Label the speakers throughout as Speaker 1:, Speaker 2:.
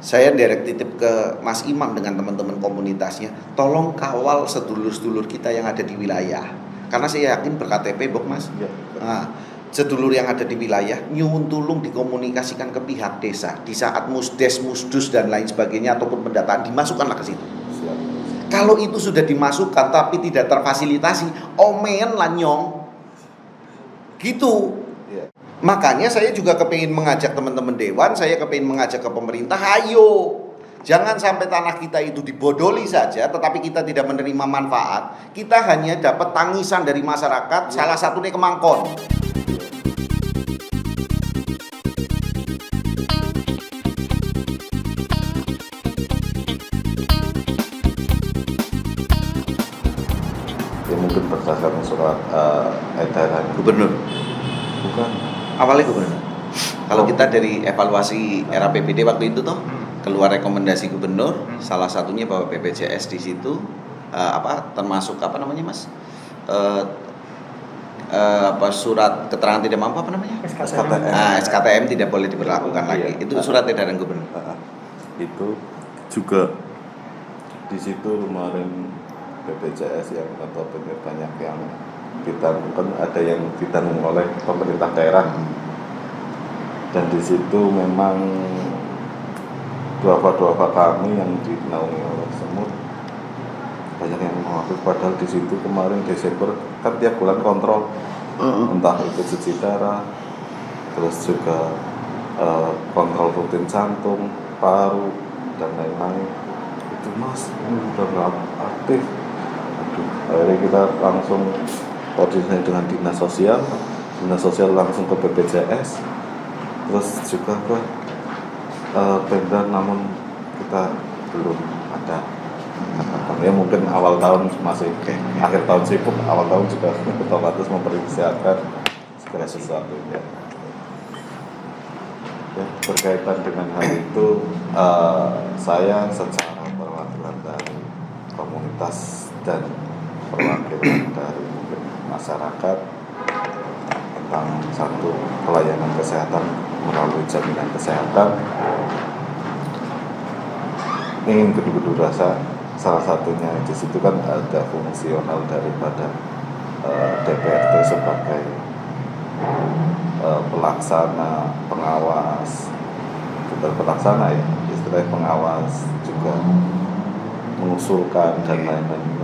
Speaker 1: Saya direct titip ke Mas Imam dengan teman-teman komunitasnya, tolong kawal sedulur-sedulur kita yang ada di wilayah. Karena saya yakin berKTP, Bok Mas.
Speaker 2: Ya.
Speaker 1: Nah, sedulur yang ada di wilayah nyuwun tulung dikomunikasikan ke pihak desa di saat musdes, musdus dan lain sebagainya ataupun pendataan dimasukkanlah ke situ.
Speaker 2: Siap.
Speaker 1: Kalau itu sudah dimasukkan tapi tidak terfasilitasi, omen lah nyong. Gitu.
Speaker 2: Ya.
Speaker 1: Makanya saya juga kepingin mengajak teman-teman dewan, saya kepingin mengajak ke pemerintah, ayo jangan sampai tanah kita itu dibodoli saja, tetapi kita tidak menerima manfaat. Kita hanya dapat tangisan dari masyarakat, salah satunya Kemangkon.
Speaker 2: Ya mungkin berdasarkan surat edaran
Speaker 1: Gubernur,
Speaker 2: bukan.
Speaker 1: awalnya gubernur. Kalau kita dari evaluasi era PPD waktu itu toh, keluar rekomendasi gubernur, salah satunya bahwa BPJS di situ termasuk apa namanya Mas? Surat keterangan tidak mampu apa namanya?
Speaker 2: SKTM.
Speaker 1: SKTM tidak boleh diberlakukan lagi. Itu surat edaran gubernur.
Speaker 2: Itu juga di situ kemarin BPJS yang atau banyak yang ditanggung, ada yang ditanggung oleh pemerintah daerah, dan di situ memang duafa kami yang dinaungi oleh semut banyak yang mengaku, padahal di situ kemarin Desember kan tiap bulan kontrol, entah itu cuci darah, terus juga kontrol rutin jantung, paru dan lain-lain. Itu Mas, ini udah nggak aktif. Aduh, akhirnya kita langsung koordinasi dengan dinas sosial langsung ke BPJS, terus juga ke Pemda, namun kita belum ada. Ya mungkin awal tahun masih akhir tahun sibuk, awal tahun juga otomatis mempersiapkan segala sesuatu ya. Ya, berkaitan dengan hal itu, saya secara perwakilan dari komunitas dan perwakilan dari mungkin masyarakat tentang satu pelayanan kesehatan melalui jaminan kesehatan, ingin gedung-gedung rasa salah satunya di situ kan ada fungsional daripada DPRD sebagai pelaksana, pengawas, bukan pelaksana ya, istilahnya pengawas, juga mengusulkan dan lain-lain.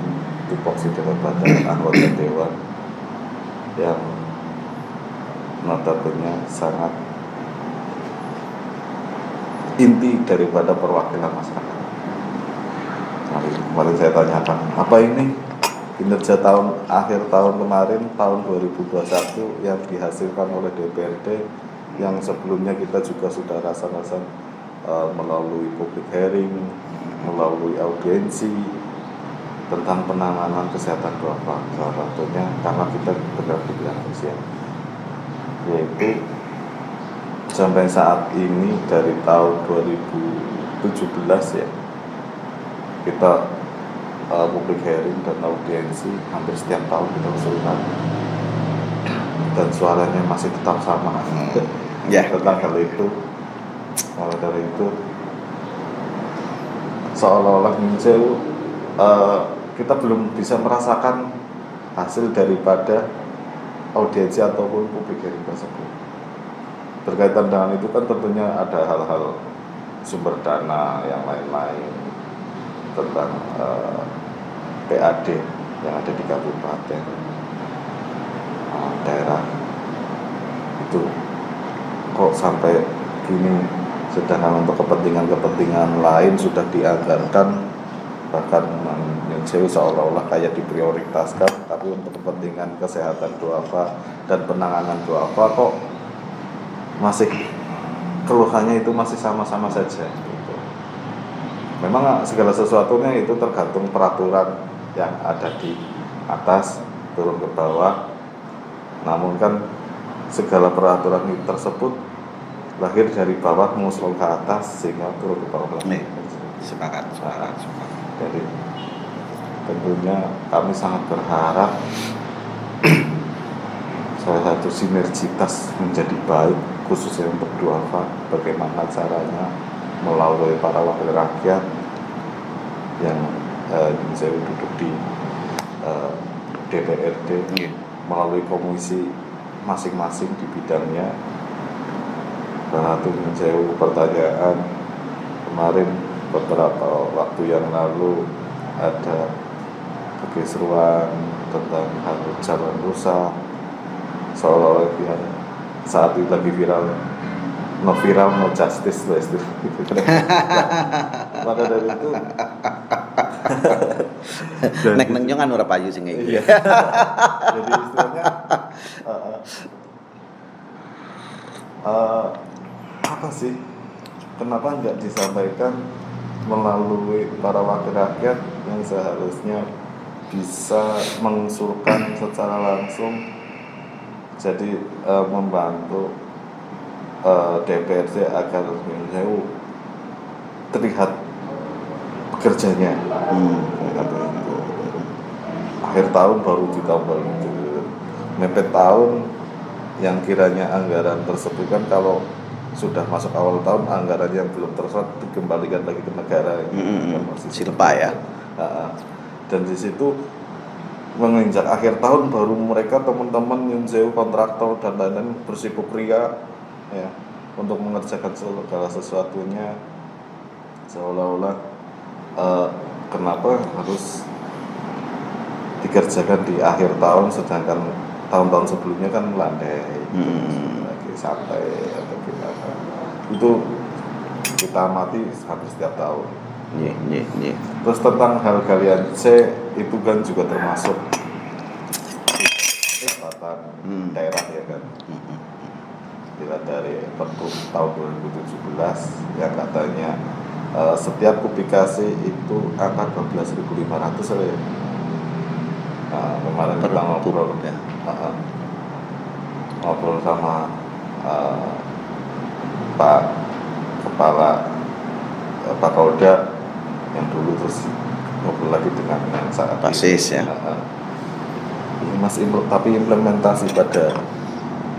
Speaker 2: Tupoksi daripada anggota dewan yang notabene sangat inti daripada perwakilan masyarakat. Kemarin saya tanyakan, apa ini kinerja akhir tahun kemarin, tahun 2021 yang dihasilkan oleh DPRD, yang sebelumnya kita juga sudah rasa-rasa melalui public hearing, melalui audiensi tentang penanganan kesehatan duafa, salah satunya karena kita bergerak di bidang sosial, yaitu sampai saat ini dari tahun 2017 ya, kita public hearing dan audiensi hampir setiap tahun kita usulkan, dan suaranya masih tetap sama tentang hal itu. Oleh dari itu seolah-olah kita belum bisa merasakan hasil daripada audiensi ataupun public hearing tersebut. Berkaitan dengan itu kan tentunya ada hal-hal sumber dana yang lain-lain tentang PAD yang ada di kabupaten, daerah itu kok sampai gini, sedangkan untuk kepentingan lain sudah dianggarkan, bahkan yang seolah-olah kayak diprioritaskan, tapi untuk kepentingan kesehatan duafa dan penanganan duafa kok masih keluhannya itu masih sama-sama saja gitu. Memang segala sesuatunya itu tergantung peraturan yang ada di atas turun ke bawah, namun kan segala peraturan tersebut lahir dari bawah mengusul ke atas sehingga turun ke bawah lagi.
Speaker 1: Sepakat.
Speaker 2: Jadi tentunya kami sangat berharap salah satu sinergitas menjadi baik, khususnya untuk duafa. Bagaimana caranya melalui para wakil rakyat yang saya duduk di DPRD melalui komisi masing-masing di bidangnya. Salah satu saya pertanyaan kemarin beberapa waktu yang lalu ada keseruan tentang hal jalan rusak, seolah-olah yang saat itu lagi viral, no viral no justice lah istilahnya. Maka dari itu
Speaker 1: nek neng jangan ora payu sing iki.
Speaker 2: iya. Jadi istilahnya apa sih, kenapa nggak disampaikan melalui para wakil rakyat yang seharusnya bisa mengusulkan secara langsung, jadi membantu DPRD agar terlihat bekerjanya. Akhir tahun baru ditambah mepet tahun, yang kiranya anggaran tersebut kan kalau sudah masuk awal tahun anggaran yang belum terserap dikembalikan lagi ke negara.
Speaker 1: Silpa ya.
Speaker 2: Dan di situ menginjak akhir tahun baru mereka teman-teman yang jauh kontraktor dan lain-lain bersikukuria ya untuk mengerjakan segala sesuatunya, seolah-olah kenapa harus dikerjakan di akhir tahun sedangkan tahun-tahun sebelumnya kan melandai, lagi santai atau gimana. Itu kita amati hampir setiap tahun. Terus tentang hal kalian C itu kan juga termasuk pendapatan daerah ya kan. Dilihat dari Pergub tahun 2017 yang katanya setiap publikasi itu angka 12.500 ya. Kemarin kita ngobrol ya. Ngobrol sama Pak Kepala Pak Kauda yang dulu, terus ngobrol lagi dengan yang saat
Speaker 1: Basis ya.
Speaker 2: Tapi implementasi pada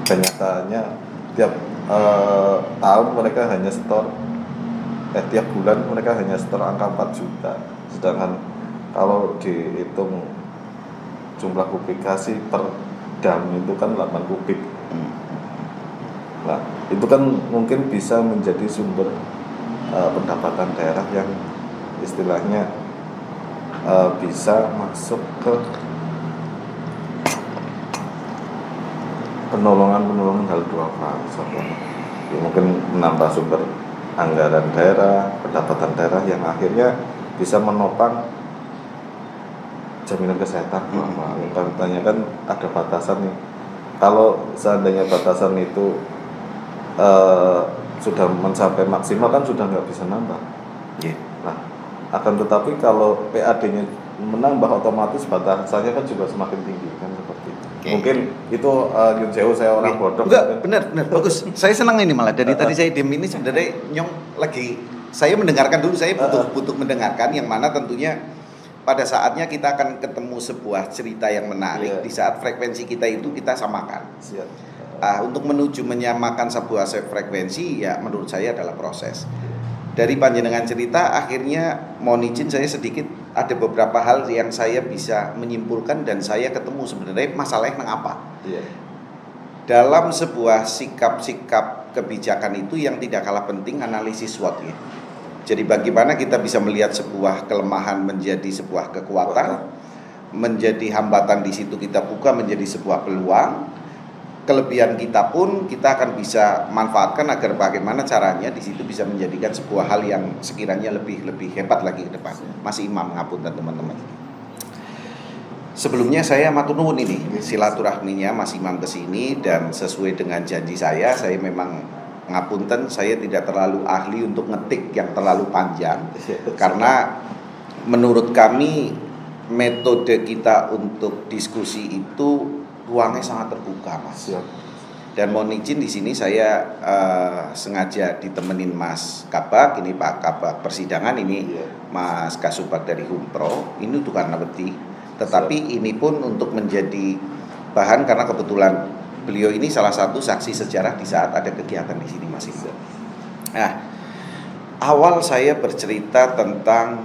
Speaker 2: kenyataannya tiap tahun mereka hanya tiap bulan mereka hanya setor angka 4 juta, sedangkan kalau dihitung jumlah publikasi per dam itu kan 8 kubik. Nah, itu kan mungkin bisa menjadi sumber pendapatan daerah yang istilahnya bisa masuk ke penolongan hal dua faktor. Ya, mungkin menambah sumber anggaran daerah, pendapatan daerah yang akhirnya bisa menopang jaminan kesehatan. Katanya kan ada batasan nih. Kalau seandainya batasan itu sudah mencapai maksimal kan sudah nggak bisa nambah. Nah, akan tetapi kalau PAD-nya menambah otomatis batasannya kan juga semakin tinggi kan seperti itu. Mungkin itu jauh saya orang bodoh.
Speaker 1: Enggak, benar bagus. Saya senang ini malah dari tadi saya diem ini sebenarnya Nyong lagi saya mendengarkan dulu, saya butuh mendengarkan yang mana tentunya pada saatnya kita akan ketemu sebuah cerita yang menarik di saat frekuensi kita itu kita samakan. Untuk menuju menyamakan sebuah frekuensi ya menurut saya adalah proses. Dari panjenengan cerita akhirnya mohon izin saya sedikit ada beberapa hal yang saya bisa menyimpulkan dan saya ketemu sebenarnya masalahnya apa. Dalam sebuah sikap-sikap kebijakan itu yang tidak kalah penting analisis SWOT ya. Jadi bagaimana kita bisa melihat sebuah kelemahan menjadi sebuah kekuatan, menjadi hambatan di situ kita buka menjadi sebuah peluang. Kelebihan kita pun kita akan bisa manfaatkan agar bagaimana caranya di situ bisa menjadikan sebuah hal yang sekiranya lebih hebat lagi ke depan. Mas Imam ngapunten teman-teman. Sebelumnya saya matur nuwun ini silaturahminya Mas Imam ke sini dan sesuai dengan janji saya memang ngapunten saya tidak terlalu ahli untuk ngetik yang terlalu panjang karena menurut kami metode kita untuk diskusi itu ruangnya sangat terbuka, Mas. Dan mohon izin di sini saya sengaja ditemenin Mas Kabak, ini Pak Kabak persidangan ini Mas Kasubag dari Humpro, ini untuk karena beti. Tetapi ini pun untuk menjadi bahan karena kebetulan beliau ini salah satu saksi sejarah di saat ada kegiatan di sini Mas. Nah, Awal saya bercerita tentang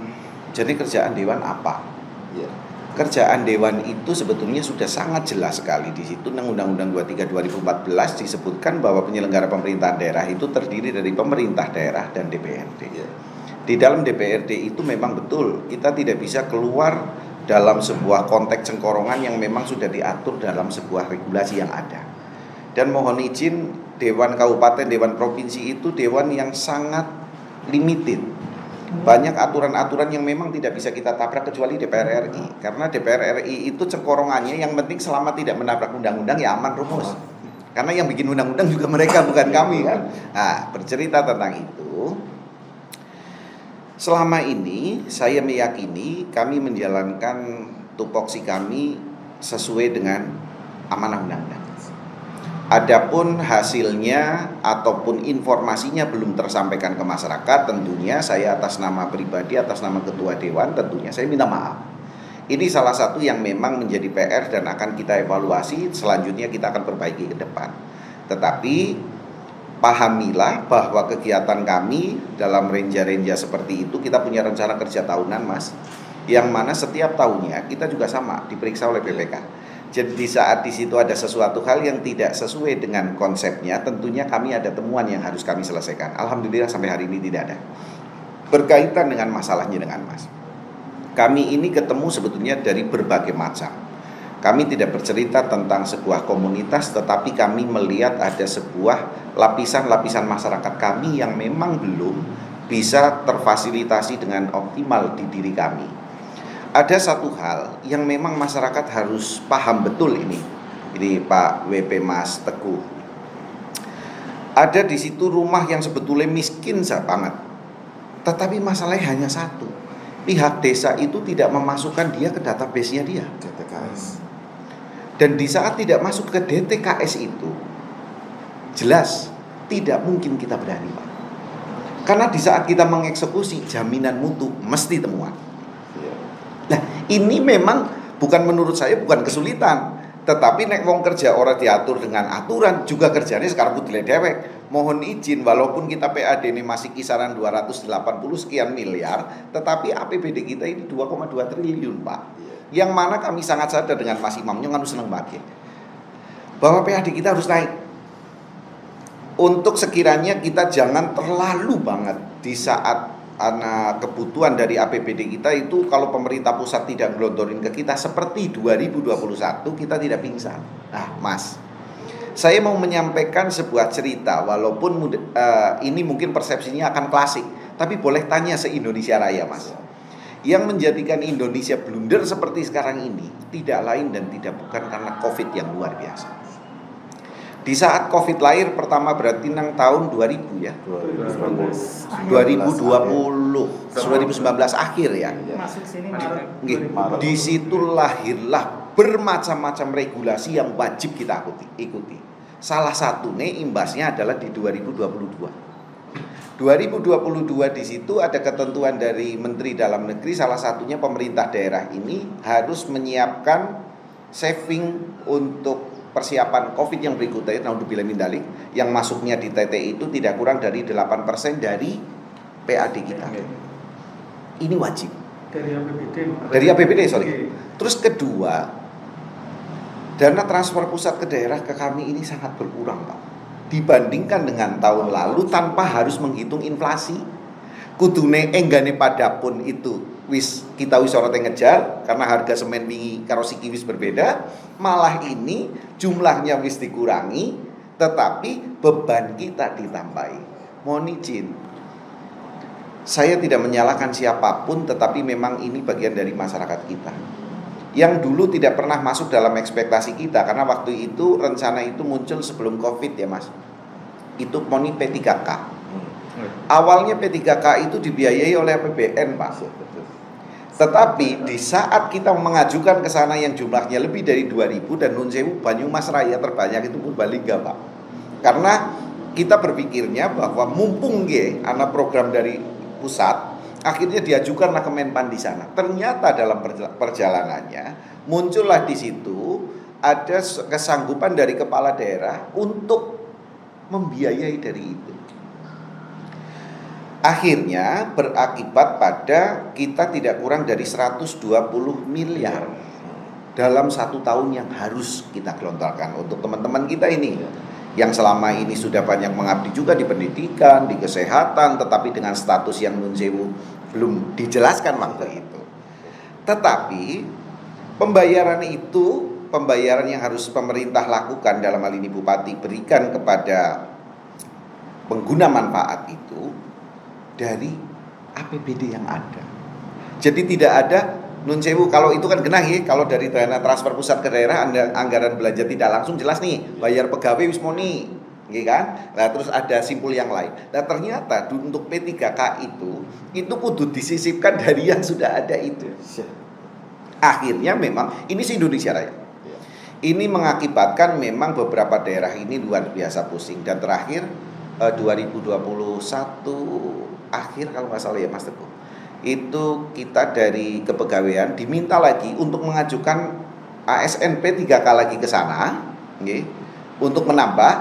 Speaker 1: jadi kerjaan dewan apa?
Speaker 2: Iya.
Speaker 1: Kerjaan dewan itu sebetulnya sudah sangat jelas sekali di situ. Undang-Undang 23 2014 disebutkan bahwa penyelenggara pemerintahan daerah itu terdiri dari pemerintah daerah dan DPRD.
Speaker 2: Iya.
Speaker 1: Di dalam DPRD itu memang betul kita tidak bisa keluar dalam sebuah konteks cengkorongan yang memang sudah diatur dalam sebuah regulasi yang ada. Dan mohon izin, Dewan Kabupaten, Dewan Provinsi itu dewan yang sangat limited. Banyak aturan-aturan yang memang tidak bisa kita tabrak kecuali DPR RI. Karena DPR RI itu cengkorongannya yang penting selama tidak menabrak undang-undang ya aman rumus. Karena yang bikin undang-undang juga mereka bukan kami kan. Nah, bercerita tentang itu. Selama ini saya meyakini kami menjalankan tupoksi kami sesuai dengan amanah undang-undang. Adapun hasilnya ataupun informasinya belum tersampaikan ke masyarakat, tentunya saya atas nama pribadi, atas nama ketua dewan, tentunya saya minta maaf. Ini salah satu yang memang menjadi PR dan akan kita evaluasi, selanjutnya kita akan perbaiki ke depan. Tetapi pahamilah bahwa kegiatan kami dalam renja-renja seperti itu, kita punya rencana kerja tahunan, Mas, yang mana setiap tahunnya kita juga sama diperiksa oleh BPK. Jadi saat di situ ada sesuatu hal yang tidak sesuai dengan konsepnya, tentunya kami ada temuan yang harus kami selesaikan. Alhamdulillah sampai hari ini tidak ada. Berkaitan dengan masalahnya dengan Mas, kami ini ketemu sebetulnya dari berbagai macam. Kami tidak bercerita tentang sebuah komunitas, tetapi kami melihat ada sebuah lapisan-lapisan masyarakat kami yang memang belum bisa terfasilitasi dengan optimal di diri kami. Ada satu hal yang memang masyarakat harus paham betul ini Pak WP Mas Teguh. Ada di situ rumah yang sebetulnya miskin banget, tetapi masalahnya hanya satu. Pihak desa itu tidak memasukkan dia ke database-nya dia,
Speaker 2: DTKS.
Speaker 1: Dan di saat tidak masuk ke DTKS itu, jelas tidak mungkin kita berani, Pak. Karena di saat kita mengeksekusi, jaminan mutu mesti temuan. Nah, ini memang bukan menurut saya bukan kesulitan, tetapi nek wong kerja orang diatur dengan aturan juga kerjanya sekarang putih dewek. Mohon izin, walaupun kita PAD ini masih kisaran 280 sekian miliar, tetapi APBD kita ini 2,2 triliun, Pak. Yang mana kami sangat sadar dengan Mas Imamnya nganu seneng banget bahwa PAD kita harus naik. Untuk sekiranya kita jangan terlalu banget di saat kebutuhan dari APBD kita itu, kalau pemerintah pusat tidak gelontorin ke kita seperti 2021, kita tidak pingsan. Nah, Mas, saya mau menyampaikan sebuah cerita, walaupun ini mungkin persepsinya akan klasik, tapi boleh tanya se-Indonesia Raya, Mas. Yang menjadikan Indonesia blunder seperti sekarang ini tidak lain dan tidak bukan karena COVID yang luar biasa. Di saat COVID lahir pertama berarti nang tahun 2000 ya. 2019 akhir ya.
Speaker 3: Masuk sini Maret.
Speaker 1: Di situ lahirlah bermacam-macam regulasi yang wajib kita ikuti. Salah satunya imbasnya adalah di 2022. 2022 di situ ada ketentuan dari Menteri Dalam Negeri, salah satunya pemerintah daerah ini harus menyiapkan saving untuk persiapan COVID yang berikutnya, naudzubillah min dzalik, yang masuknya di TT itu tidak kurang dari 8% dari PAD kita. Ini wajib. Dari APBD, sorry. Terus kedua, dana transfer pusat ke daerah ke kami ini sangat berkurang, Pak. Dibandingkan dengan tahun lalu tanpa harus menghitung inflasi. Kudune enggane padapun itu kita wis ora ngejar karena harga semen wingi karo siki wis berbeda, malah ini jumlahnya wis dikurangi tetapi beban kita ditambahi. Mohon izin, saya tidak menyalahkan siapapun, tetapi memang ini bagian dari masyarakat kita yang dulu tidak pernah masuk dalam ekspektasi kita, karena waktu itu rencana itu muncul sebelum COVID ya, Mas. Itu poni P3K. Awalnya P3K itu dibiayai oleh APBN, Pak. Tetapi di saat kita mengajukan ke sana yang jumlahnya lebih dari 2000 dan nun sewu Banyumas Raya terbanyak itu Purbalingga, Pak. Karena kita berpikirnya bahwa mumpung anak program dari pusat, akhirnya diajukanlah ke Menpan di sana. Ternyata dalam perjalanannya muncullah di situ ada kesanggupan dari kepala daerah untuk membiayai dari itu. Akhirnya berakibat pada kita tidak kurang dari 120 miliar dalam 1 tahun yang harus kita gelontorkan untuk teman-teman kita ini yang selama ini sudah banyak mengabdi juga di pendidikan, di kesehatan, tetapi dengan status yang nun sewu belum dijelaskan waktu itu. Tetapi pembayaran itu, pembayaran yang harus pemerintah lakukan, dalam hal ini bupati berikan kepada pengguna manfaat itu dari APBD yang ada. Jadi tidak ada nun sewu, kalau itu kan genah ya, kalau dari dana transfer pusat ke daerah anggaran belanja tidak langsung jelas nih, bayar pegawai wis moni, gitu kan? Nah, terus ada simpul yang lain. Nah, ternyata untuk P3K itu kudu disisipkan dari yang sudah ada itu. Akhirnya memang ini se-Indonesia Raya. Ini mengakibatkan memang beberapa daerah ini luar biasa pusing. Dan terakhir 2021 akhir kalau nggak salah ya Mas Teguh, itu kita dari kepegawaian diminta lagi untuk mengajukan ASN P3K lagi ke sana, okay, untuk menambah,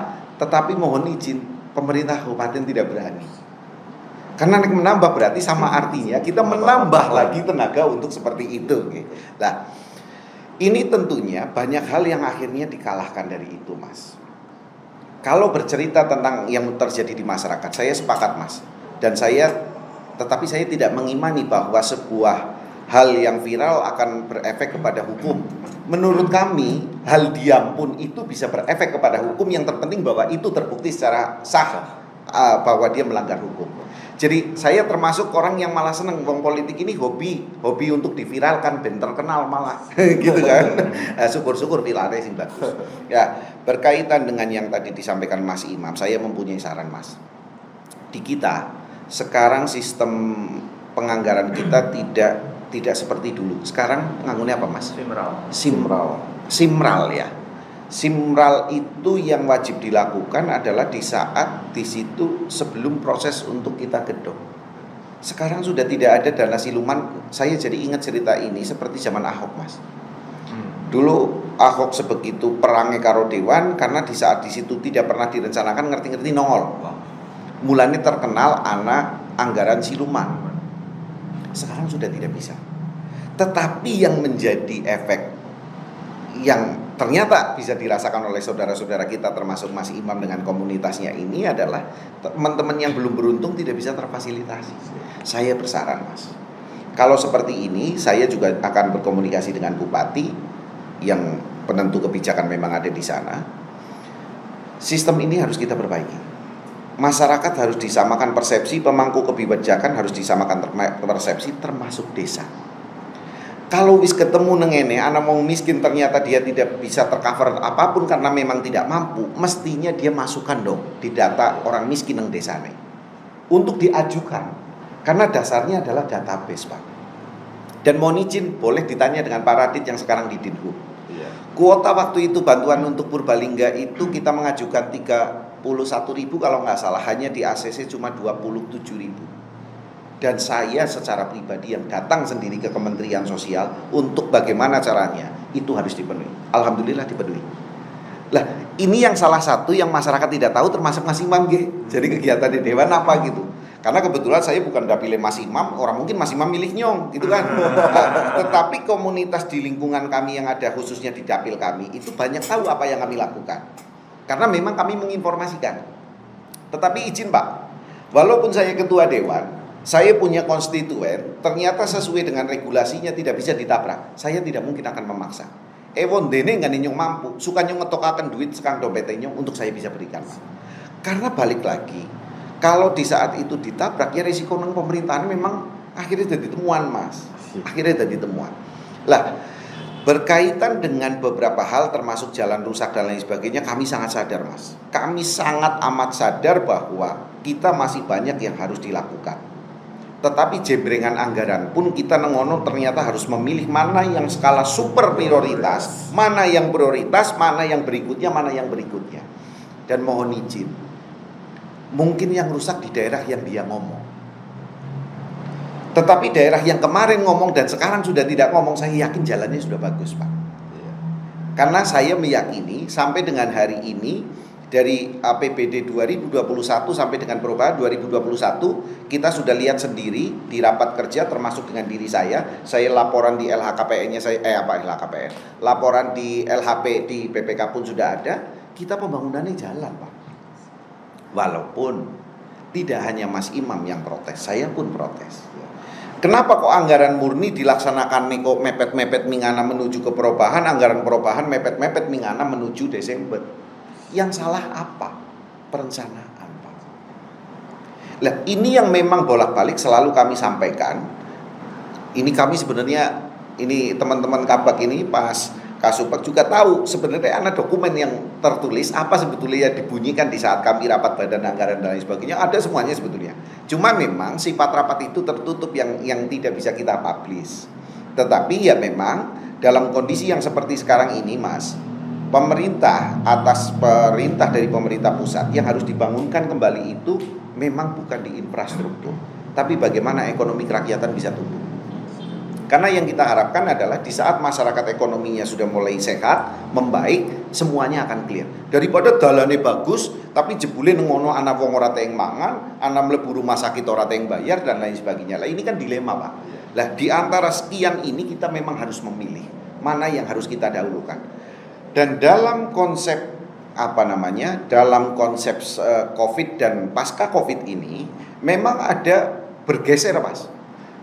Speaker 1: tetapi mohon izin pemerintah kabupaten tidak berani. Karena menambah berarti sama artinya kita menambah lagi tenaga untuk seperti itu. Okay. Nah, ini tentunya banyak hal yang akhirnya dikalahkan dari itu, Mas. Kalau bercerita tentang yang terjadi di masyarakat, saya sepakat, Mas. Dan tetapi saya tidak mengimani bahwa sebuah hal yang viral akan berefek kepada hukum. Menurut kami, hal diam pun itu bisa berefek kepada hukum, yang terpenting bahwa itu terbukti secara sah bahwa dia melanggar hukum. Jadi saya termasuk orang yang malah seneng wong politik ini hobi untuk diviralkan ben terkenal malah gitu kan. Syukur-syukur viralnya sing bagus. Ya, berkaitan dengan yang tadi disampaikan Mas Imam, saya mempunyai saran, Mas. Di kita sekarang sistem penganggaran kita tidak seperti dulu. Sekarang nganggunya apa, Mas? Simral ya. Simral itu yang wajib dilakukan adalah di saat di situ sebelum proses untuk kita gedung. Sekarang sudah tidak ada dana siluman. Saya jadi ingat cerita ini seperti zaman Ahok, Mas. Dulu Ahok sebegitu perangnya karo Dewan karena di saat di situ tidak pernah direncanakan, ngerti-ngerti nongol. Mulanya terkenal anak anggaran siluman. Sekarang sudah tidak bisa. Tetapi yang menjadi efek yang ternyata bisa dirasakan oleh saudara-saudara kita termasuk Mas Imam dengan komunitasnya ini adalah teman-teman yang belum beruntung tidak bisa terfasilitasi. Saya bersaran, Mas, kalau seperti ini saya juga akan berkomunikasi dengan bupati yang penentu kebijakan memang ada di sana. Sistem ini harus kita perbaiki. Masyarakat harus disamakan persepsi, pemangku kebijakan harus disamakan persepsi termasuk desa. Kalau wis ketemu nengene anak mau miskin ternyata dia tidak bisa tercover apapun karena memang tidak mampu, mestinya dia masukkan dong di data orang miskin neng desane untuk diajukan, karena dasarnya adalah database, Pak. Dan mohon izin boleh ditanya dengan Pak Radit yang sekarang di Dinhub. Kuota waktu itu bantuan untuk Purbalingga itu kita mengajukan 31.000 kalau nggak salah, hanya di ACC cuma 27.000. Dan saya secara pribadi yang datang sendiri ke Kementerian Sosial untuk bagaimana caranya itu harus dipenuhi. Alhamdulillah dipenuhi. Lah, ini yang salah satu yang masyarakat tidak tahu termasuk Mas Imam G. Jadi kegiatan di Dewan apa gitu. Karena kebetulan saya bukan udah pilih Mas Imam, orang mungkin Mas Imam milih nyong gitu kan. Nah, tetapi komunitas di lingkungan kami yang ada khususnya di dapil kami itu banyak tahu apa yang kami lakukan. Karena memang kami menginformasikan. Tetapi izin, Pak, walaupun saya ketua dewan, saya punya konstituen, ternyata sesuai dengan regulasinya tidak bisa ditabrak. Saya tidak mungkin akan memaksa. Ewon dene nggak nyong mampu, suka nyong ngetokaken duit sekang dompetnya nyong untuk saya bisa berikan. Karena balik lagi, kalau di saat itu ditabrak ya risiko nang pemerintahan memang akhirnya jadi temuan, Mas. Akhirnya jadi temuan. Lah, berkaitan dengan beberapa hal termasuk jalan rusak dan lain sebagainya, kami sangat sadar, Mas. Kami sangat amat sadar bahwa kita masih banyak yang harus dilakukan. Tetapi jembrengan anggaran pun kita nengono ternyata harus memilih mana yang skala super prioritas, mana yang prioritas, mana yang berikutnya, mana yang berikutnya. Dan mohon izin, mungkin yang rusak di daerah yang dia ngomong. Tetapi daerah yang kemarin ngomong dan sekarang sudah tidak ngomong, saya yakin jalannya sudah bagus, Pak. Karena saya meyakini sampai dengan hari ini Dari APBD 2021 sampai dengan perubahan 2021 kita sudah lihat sendiri di rapat kerja termasuk dengan diri saya laporan di LHKPN-nya LHKPN, laporan di LHP di BPK pun sudah ada, kita pembangunannya jalan Pak. Walaupun tidak hanya Mas Imam yang protes, saya pun protes. Kenapa kok anggaran murni dilaksanakan kok mepet-mepet mingana menuju ke perubahan, anggaran perubahan mepet-mepet mingana menuju Desember? Yang salah apa? Perencanaan Pak. Nah, ini yang memang bolak-balik selalu kami sampaikan. Ini kami sebenarnya, ini teman-teman Kabak ini pas Kasubag juga tahu sebenarnya ada dokumen yang tertulis apa sebetulnya yang dibunyikan di saat kami rapat badan anggaran dan lain sebagainya, ada semuanya sebetulnya. Cuma memang sifat rapat itu tertutup yang tidak bisa kita publish. Tetapi ya memang dalam kondisi yang seperti sekarang ini Mas, pemerintah atas perintah dari pemerintah pusat yang harus dibangunkan kembali itu memang bukan di infrastruktur, tapi bagaimana ekonomi kerakyatan bisa tumbuh. Karena yang kita harapkan adalah di saat masyarakat ekonominya sudah mulai sehat, membaik, semuanya akan clear. Daripada dalane bagus, tapi jebule ngono ana wong ora teng mangan, ana mlebu rumah sakit ora teng bayar dan lain sebagainya. Lah ini kan dilema, Pak. Lah di antara sekian ini kita memang harus memilih mana yang harus kita dahulukan. Dan dalam konsep dalam konsep Covid dan pasca Covid ini memang ada bergeser Mas.